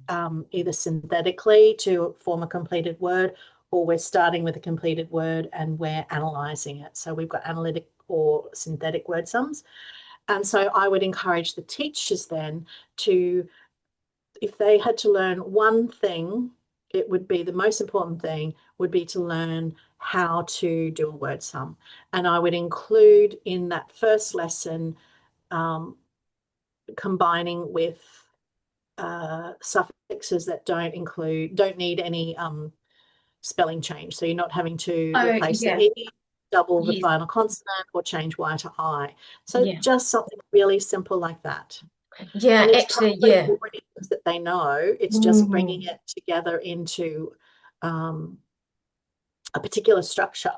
S2: either synthetically to form a completed word, or we're starting with a completed word and we're analysing it. So we've got analytic or synthetic word sums. And so I would encourage the teachers then to, if they had to learn one thing, it would be the most important thing would be to learn how to do a word sum. And I would include in that first lesson um, combining with suffixes that don't need any spelling change. So you're not having to
S1: oh
S2: replace the
S1: yeah,
S2: E, double the
S1: yes,
S2: final consonant, or change Y to I. So
S1: yeah,
S2: just something really simple like that.
S1: yeah,
S2: And it's
S1: actually,
S2: probably
S1: yeah.
S2: already things that they know. It's just bringing
S1: Mm,
S2: it together into um, a particular structure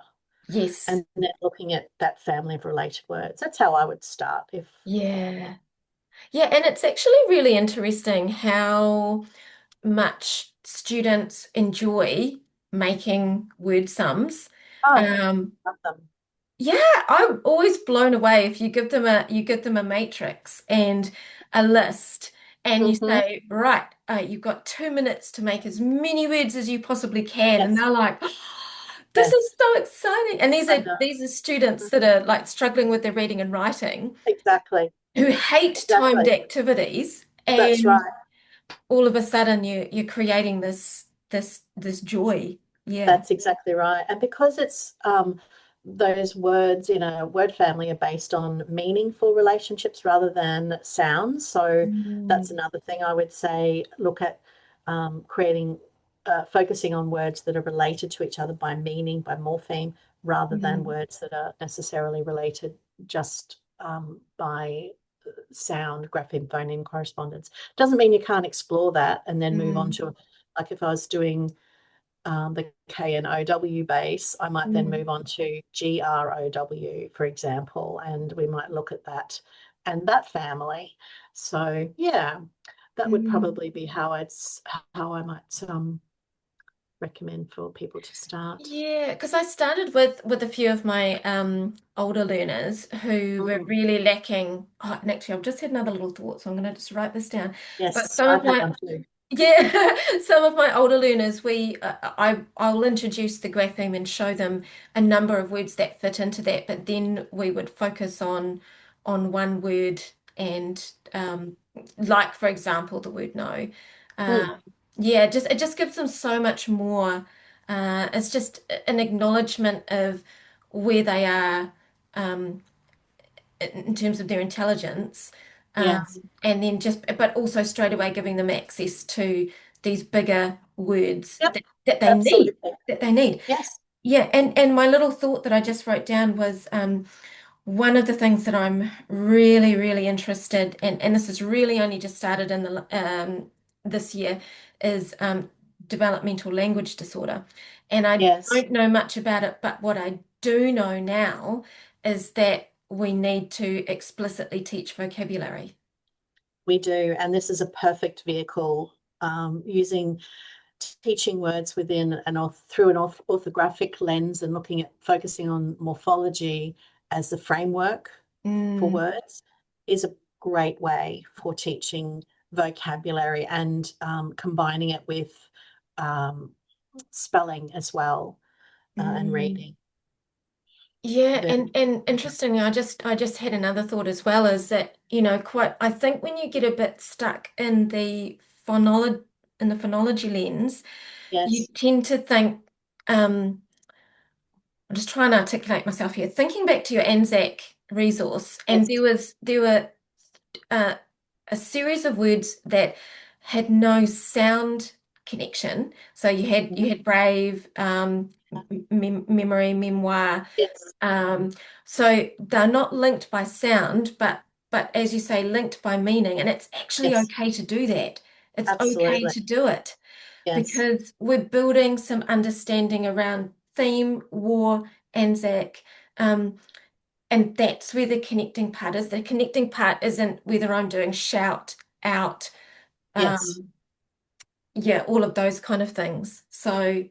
S1: yes,
S2: and then looking at that family of related words. That's how I would start. If
S1: yeah. Yeah, and it's actually really interesting how much students enjoy making word sums.
S2: oh,
S1: Um,
S2: love them.
S1: Yeah, I'm always blown away if you give them a matrix and a list and you
S2: Mm-hmm.
S1: say, right, you've got 2 minutes to make as many words as you possibly can. And
S2: Yes,
S1: they're like, "Oh, this
S2: yes,
S1: is so exciting." And
S2: I know.
S1: these are students that
S2: Mhm.
S1: are like struggling with their reading and writing,
S2: Exactly,
S1: who hate timed
S2: exactly.
S1: activities,
S2: That's
S1: and
S2: right.
S1: all of a sudden you're creating this joy. Yeah.
S2: That's exactly right. And because it's those words in a word family are based on meaningful relationships rather than sounds. So that's
S1: Mm,
S2: another thing I would say. Look at creating, focusing on words that are related to each other by meaning, by morpheme, rather than
S1: mm,
S2: words that are necessarily related just by sound, grapheme, phoneme correspondence. Doesn't mean you can't explore that and then move on
S1: mm,
S2: to, like if I was doing the KNOW base, I might then
S1: mm,
S2: move on to GROW, for example, and we might look at that and that family. So yeah, that would
S1: mm.
S2: probably be how I might recommend for people to start.
S1: Yeah, because I started with a few of my older learners who were
S2: Mm,
S1: really lacking. Oh, and actually, I've just had another little thought, so I'm going to just write this down. But
S2: yes,
S1: some
S2: I've
S1: of
S2: had
S1: my
S2: one too.
S1: yeah, some of my older learners, I'll introduce the grapheme and show them a number of words that fit into that, but then we would focus on one word and like for example the word no. Uh,
S2: Mm,
S1: yeah, just it just gives them so much more. It's just an acknowledgement of where they are um, in terms of their intelligence,
S2: yes.
S1: and then just, but also straight away giving them access to these bigger words
S2: Yep,
S1: that they need,
S2: absolutely.
S1: that they need.
S2: Yes.
S1: Yeah, and my little thought that I just wrote down was one of the things that I'm really, really interested in, and this has really only just started in the this year, is developmental language disorder. And I
S2: Yes,
S1: don't know much about it, but what I do know now is that we need to explicitly teach vocabulary.
S2: we do. And this is a perfect vehicle using teaching words within through an orthographic lens and looking at focusing on morphology as the framework for
S1: Mm,
S2: words is a great way for teaching vocabulary and combining it with um, spelling as well and
S1: mm.
S2: reading.
S1: Yeah,
S2: The,
S1: and interestingly, I just had another thought as well, is that, quite I think when you get a bit stuck in the phonology lens, you
S2: yes,
S1: tend to think, um, I'm just trying to articulate myself here, thinking back to your ANZAC resource, and
S2: yes,
S1: there were uh, a series of words that had no sound connection. So you had brave, memory, memoir.
S2: yes,
S1: So they're not linked by sound, but as you say, linked by meaning. And it's actually
S2: yes,
S1: okay to do that. It's okay
S2: absolutely.
S1: to do it
S2: Yes,
S1: because we're building some understanding around theme, war, Anzac. Um, and that's where the connecting part is. The connecting part isn't whether I'm doing shout, out,
S2: yes,
S1: um, yeah, all of those kind of things. So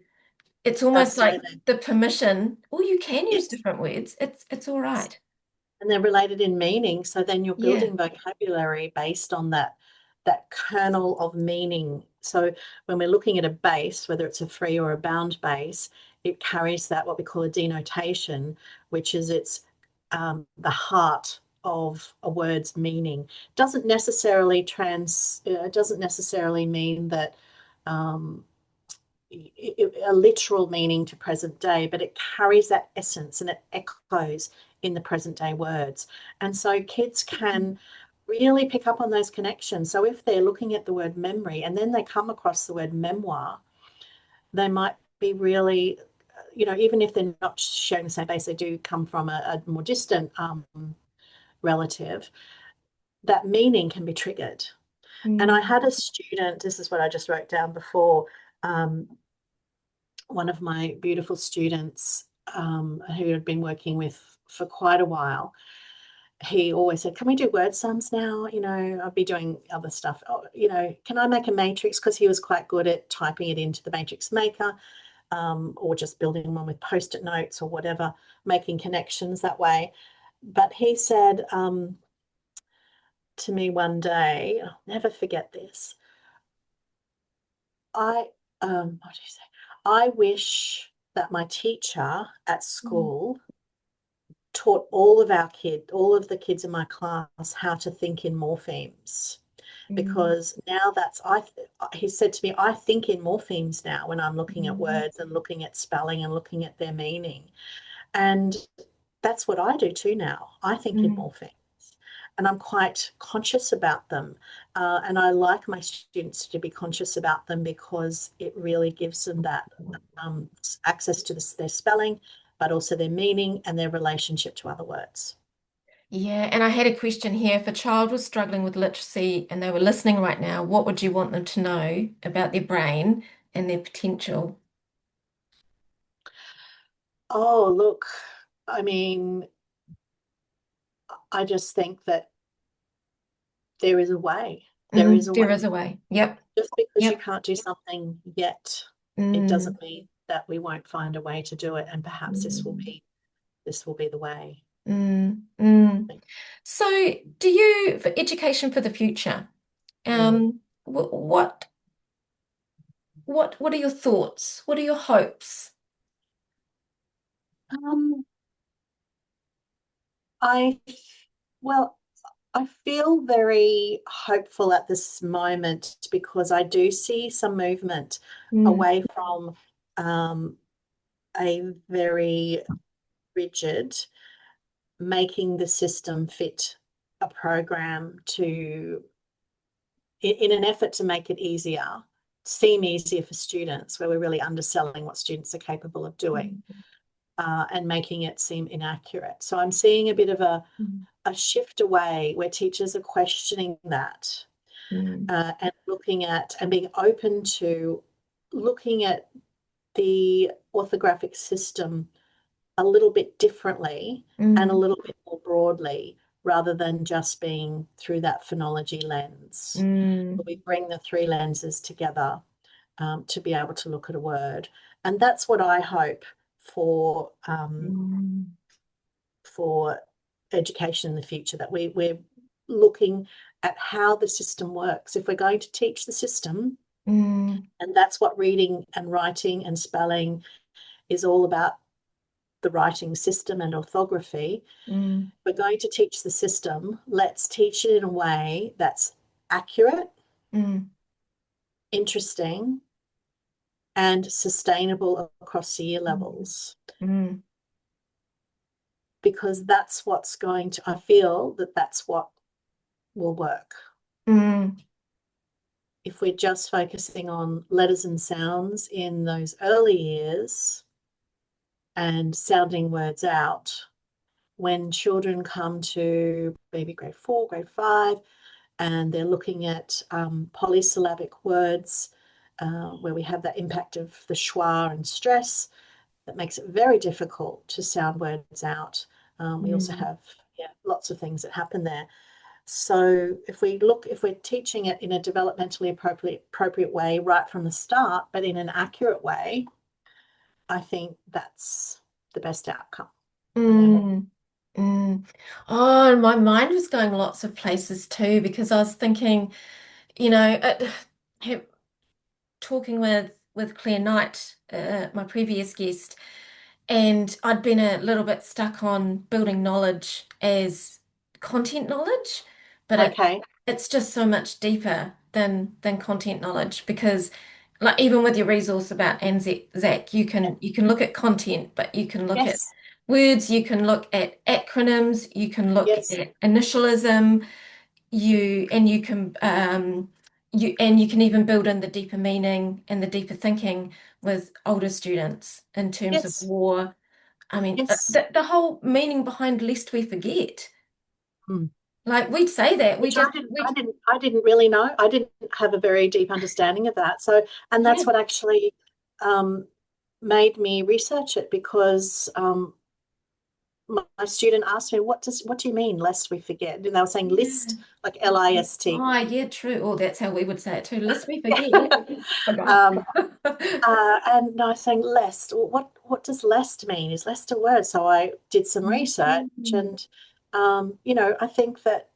S1: it's almost like
S2: absolutely.
S1: the permission, or you can use
S2: Yes.
S1: different words. It's all right.
S2: And they're related in meaning. So then you're
S1: Yeah.
S2: building vocabulary based on that kernel of meaning. So when we're looking at a base, whether it's a free or a bound base, it carries that what we call a denotation, which is it's the heart of a word's meaning. Doesn't necessarily mean that um, a literal meaning to present day, but it carries that essence and it echoes in the present day words. And so kids can really pick up on those connections. So if they're looking at the word memory and then they come across the word memoir, they might be really, even if they're not sharing the same base, they do come from a more distant relative, that meaning can be triggered. And I
S1: Mm,
S2: had a student, this is what I just wrote down before, um, one of my beautiful students who had been working with for quite a while, he always said, "Can we do word sums now? I'll be doing other stuff. Oh, can I make a matrix?" Because he was quite good at typing it into the matrix maker or just building one with post it notes or whatever, making connections that way. But he said to me one day, I'll never forget this. I, what do you say? I wish that my teacher at
S1: mm,
S2: school taught all of the kids in my class how to think in morphemes.
S1: mm,
S2: Because now he said to me, I think in morphemes now when I'm looking at
S1: mm,
S2: words and looking at spelling and looking at their meaning. And that's what I do too now. I think in
S1: mm.
S2: morphemes and I'm quite conscious about them. And I like my students to be conscious about them because it really gives them that um, access to their spelling, but also their meaning and their relationship to other words.
S1: Yeah, and I had a question here. If a child was struggling with literacy and they were listening right now, what would you want them to know about their brain and their potential?
S2: Oh, look, I mean, I just think that there is a way. There is a
S1: There
S2: way.
S1: is a way. Yep.
S2: Just because you
S1: Yep.
S2: can't do something yet, it
S1: Mm,
S2: doesn't mean that we won't find a way to do it. And perhaps
S1: mm,
S2: this will be the way.
S1: mm. So, do you, for education for the future,
S2: Mm.
S1: what are your thoughts? What are your hopes?
S2: Um, I well, I feel very hopeful at this moment because I do see some movement
S1: Mm,
S2: away from a very rigid making the system fit a program to in an effort to make it easier, seem easier for students, where we're really underselling what students are capable of doing
S1: mm,
S2: and making it seem inaccurate. So I'm seeing a bit of a shift away where teachers are questioning that
S1: mm,
S2: and looking at and being open to looking at the orthographic system a little bit differently and a
S1: mm,
S2: little bit more broadly rather than just being through that phonology lens.
S1: mm,
S2: We bring the three lenses together to be able to look at a word. And that's what I hope
S1: Mm,
S2: for education in the future, that we're looking at how the system works. If we're going to teach the system,
S1: mm,
S2: and that's what reading and writing and spelling is all about, the writing system and orthography,
S1: mm,
S2: we're going to teach the system, let's teach it in a way that's accurate,
S1: mm,
S2: interesting, and sustainable across the year
S1: mm,
S2: levels.
S1: mm,
S2: Because that's what's going to, I feel that that's what will work.
S1: mm,
S2: If we're just focusing on letters and sounds in those early years and sounding words out, when children come to maybe grade 4, grade 5, and they're looking at polysyllabic words where we have that impact of the schwa and stress, that makes it very difficult to sound words out. We also
S1: mm,
S2: have lots of things that happen there. So if we're teaching it in a developmentally appropriate way right from the start, but in an accurate way, I think that's the best outcome for them.
S1: mm, mm. Oh, and my mind was going lots of places too because I was thinking, you know, talking with Claire Knight, my previous guest, and I'd been a little bit stuck on building knowledge as content knowledge, but
S2: Okay.
S1: it's just so much deeper than content knowledge because like even with your resource about ANZAC, you can look at content, but you can look at
S2: Yes.
S1: words, you can look at acronyms, you can look
S2: Yes.
S1: at initialism, you can even build in the deeper meaning and the deeper thinking with older students in terms of
S2: Yes.
S1: war. I mean,
S2: Yes.
S1: the whole meaning behind lest we forget.
S2: Hmm.
S1: Like we'd say that we
S2: Which
S1: just
S2: I
S1: we
S2: didn't, I didn't really know. I didn't have a very deep understanding of that. So, and
S1: yeah
S2: that's what actually um, made me research it, because my student asked me, what do you mean, lest we forget? And they were saying
S1: yeah
S2: list, like List.
S1: oh yeah true. Oh, that's how we would say it too. Lest we forget. Forgot.
S2: um, and I was saying lest. What does lest mean? Is lest a word? So I did some research,
S1: Mm.
S2: and I think that,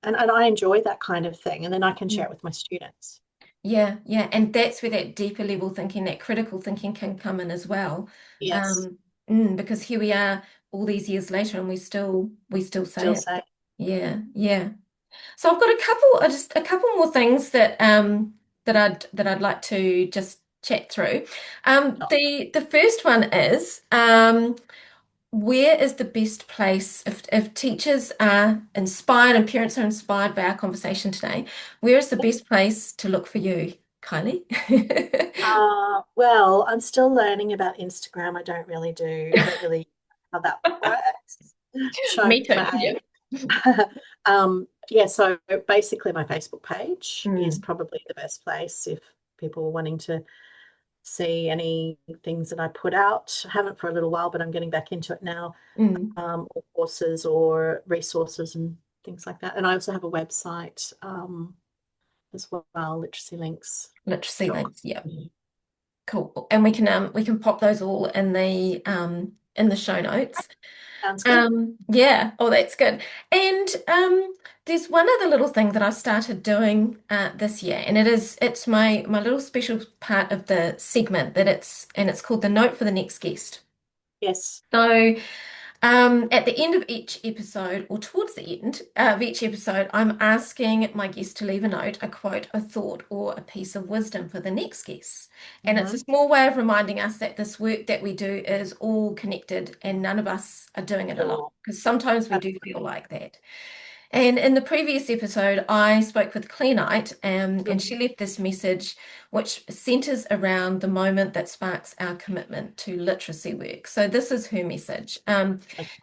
S2: and I enjoy that kind of thing, and then I can share it with my students.
S1: Yeah, yeah, and that's where that deeper level thinking, that critical thinking can come in as well.
S2: Yes,
S1: Um, because here we are all these years later and we still say
S2: still
S1: it.
S2: say.
S1: Yeah, yeah. So I've got just a couple more things that I'd like to just chat through. The first one is where is the best place if teachers are inspired and parents are inspired by our conversation today, where is the best place to look for you, Kylie?
S2: Well, I'm still learning about Instagram. I don't really know how that works. Show
S1: Me too.
S2: my
S1: Yeah.
S2: age. Yeah, so basically my Facebook page is
S1: Mm,
S2: probably the best place if people are wanting to see any things that I put out. I haven't for a little while, but I'm getting back into it now.
S1: mm.
S2: Or courses or resources and things like that. And I also have a website as well,
S1: Literacy
S2: literacylinks.com.
S1: links. Yeah. Cool. And we can pop those all in the show notes.
S2: Sounds good.
S1: Yeah, oh, that's good. And there's one other little thing that I started doing this year, and it's my little special part of the segment and it's called the note for the next guest.
S2: Yes.
S1: So at the end of each episode, or towards the end of each episode, I'm asking my guest to leave a note, a quote, a thought, or a piece of wisdom for the next guest. And it's a
S2: Mm-hmm.
S1: small way of reminding us that this work that we do is all connected and none of us are doing it alone.
S2: Sure.
S1: Because sometimes we do feel
S2: Absolutely.
S1: like that. And in the previous episode, I spoke with Claire Knight, and she
S2: Mhm.
S1: left this message which centers around the moment that sparks our commitment to literacy work. So, this is her message.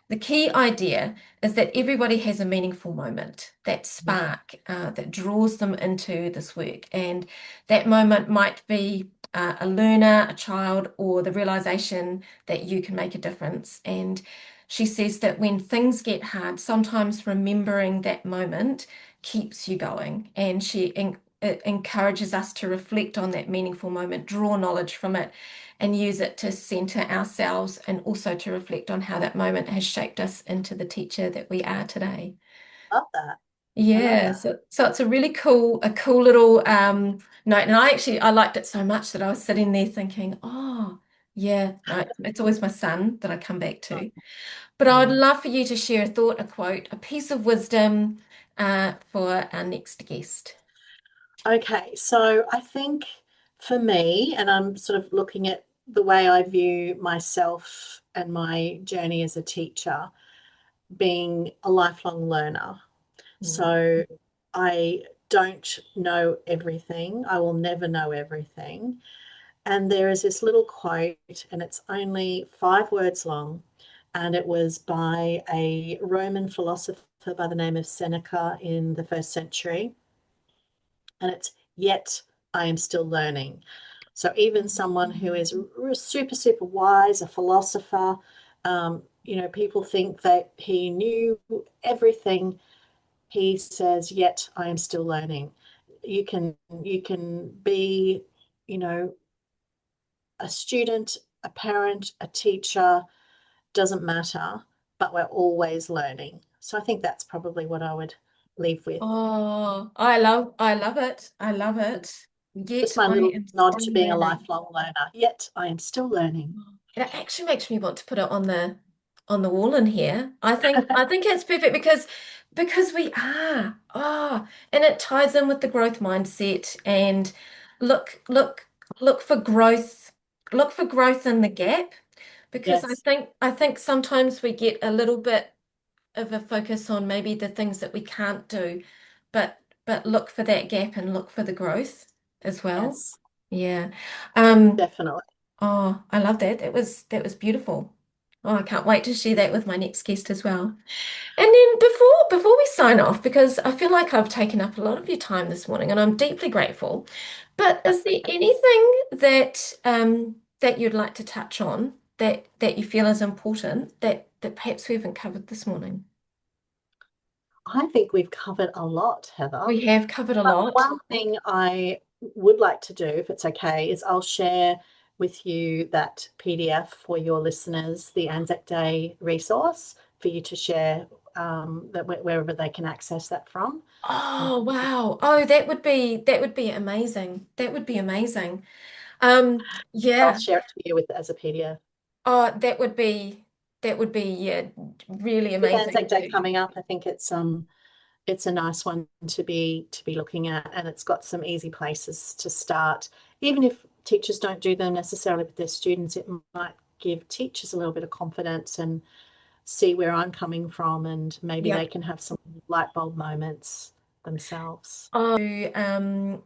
S1: The key idea is that everybody has a meaningful moment, that spark that draws them into this work. And that moment might be a learner, a child, or the realization that you can make a difference. And she says that when things get hard, sometimes remembering that moment keeps you going. And she it encourages us to reflect on that meaningful moment, draw knowledge from it, and use it to center ourselves and also to reflect on how that moment has shaped us into the teacher that we are today.
S2: Love that. I love
S1: Yeah,
S2: that.
S1: so it's a cool little note. And I liked it so much that I was sitting there thinking, oh, yeah, no, it's always my son that I come back to. But I would
S2: Mm.
S1: love for you to share a thought, a quote, a piece of wisdom for our next guest.
S2: Okay, so I think for me, and I'm sort of looking at the way I view myself and my journey as a teacher, being a lifelong learner.
S1: Mm.
S2: So I don't know everything. I will never know everything. And there is this little quote, and it's only 5 words long, and it was by a Roman philosopher by the name of Seneca in the first century. And it's, yet I am still learning. So even someone who is super, super wise, a philosopher, people think that he knew everything. He says, yet I am still learning. You can be, you know, a student, a parent, a teacher, doesn't matter, but we're always learning. So I think that's probably what I would leave with.
S1: Oh, I love it. I love it.
S2: Just
S1: Yet
S2: my
S1: I
S2: little
S1: am
S2: nod
S1: still
S2: to being a
S1: learning.
S2: lifelong learner. Yet I am still learning.
S1: It actually makes me want to put it on the wall in here. I think it's perfect because we are. Oh, and it ties in with the growth mindset and look look look for growth. Look for growth in the gap because
S2: Yes,
S1: I think sometimes we get a little bit of a focus on maybe the things that we can't do, but look for that gap and look for the growth as well.
S2: yes,
S1: Yeah. Um,
S2: definitely.
S1: Oh, I love that. That was beautiful. Oh, I can't wait to share that with my next guest as well. And then before we sign off, because I feel like I've taken up a lot of your time this morning, and I'm deeply grateful. But is there anything that you'd like to touch on that you feel is important that perhaps we haven't covered this morning?
S2: I think we've covered a lot, Heather.
S1: We have covered a
S2: But
S1: lot.
S2: one thing I would like to do, if it's okay, is I'll share with you that PDF for your listeners, the Anzac Day resource for you to share wherever they can access that from. And
S1: Oh, wow. Oh, that would be amazing. That would be amazing.
S2: I'll
S1: Yeah.
S2: share it to you with as a PDF.
S1: Oh, that would be yeah, really
S2: With
S1: amazing
S2: Anzac Day
S1: too.
S2: coming up, I think it's a nice one to be looking at, and it's got some easy places to start. Even if teachers don't do them necessarily with their students, it might give teachers a little bit of confidence and see where I'm coming from, and maybe they
S1: Yep.
S2: can have some light bulb moments themselves.
S1: Oh,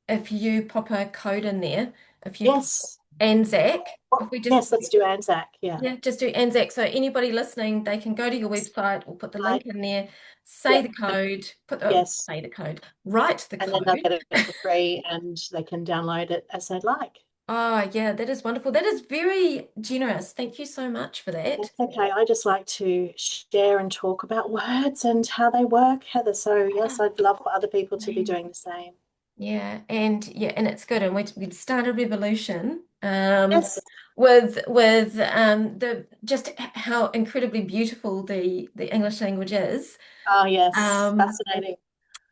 S1: if you pop a code in there, if you put
S2: Yes.
S1: ANZAC, if we just
S2: Yes, let's do ANZAC. Yeah.
S1: yeah, just do ANZAC. So anybody listening, they can go to your website or put the
S2: Right.
S1: link in there, say
S2: Yep.
S1: the code,
S2: Yes.
S1: say the code, write the
S2: And then they'll
S1: code.
S2: get it for free and they can download it as they'd like.
S1: Oh, yeah, that is wonderful. That is very generous. Thank you so much for that.
S2: That's okay. I just like to share and talk about words and how they work, Heather. So, yes, I'd love for other people to be
S1: Man.
S2: doing the same.
S1: Yeah, and it's good. And we'd start a revolution
S2: Yes.
S1: with the just how incredibly beautiful the English language is.
S2: Oh, yes.
S1: Um,
S2: Fascinating.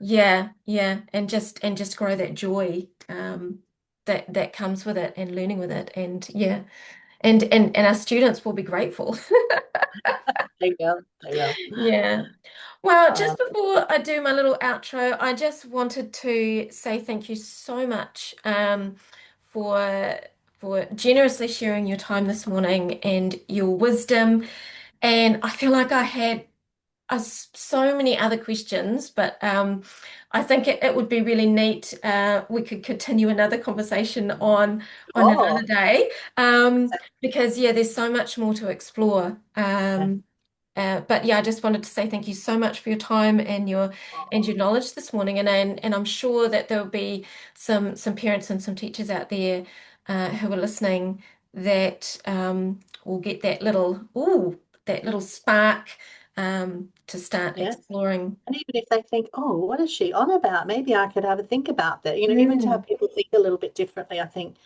S1: yeah, and just grow that joy that comes with it and learning with it. And yeah, and our students will be grateful.
S2: They will. They will.
S1: Yeah. Well,
S2: I
S1: just
S2: love it.
S1: before I do my little outro, I just wanted to say thank you so much for generously sharing your time this morning and your wisdom. And I feel like I had so many other questions, but I think it would be really neat. We could continue another conversation on another
S2: Oh,
S1: day because yeah, there's so much more to explore. But yeah, I just wanted to say thank you so much for your time and your knowledge this morning, and I'm sure that there'll be some parents and some teachers out there who are listening that will get that little spark to start
S2: Yeah.
S1: exploring.
S2: And even if they think, oh, what is she on about? Maybe I could have a think about that. Even to
S1: Mm,
S2: have people think a little bit differently, I think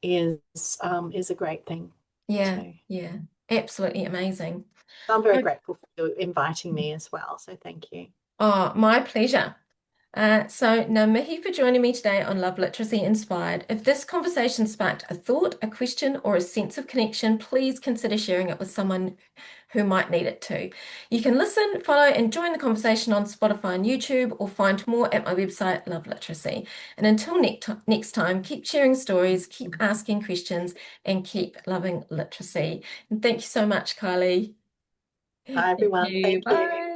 S2: is a great thing
S1: yeah,
S2: too.
S1: yeah, absolutely amazing.
S2: So I'm very
S1: Oh,
S2: grateful for you inviting me as well. So thank you.
S1: oh, my pleasure. So, now mihi for joining me today on Love Literacy Inspired. If this conversation sparked a thought, a question, or a sense of connection, please consider sharing it with someone who might need it too. You can listen, follow, and join the conversation on Spotify and YouTube, or find more at my website, Love Literacy. And until next time, keep sharing stories, keep asking questions, and keep loving literacy. And thank you so much, Kylie.
S2: Bye,
S1: Thank
S2: everyone.
S1: you.
S2: Thank you.
S1: Bye.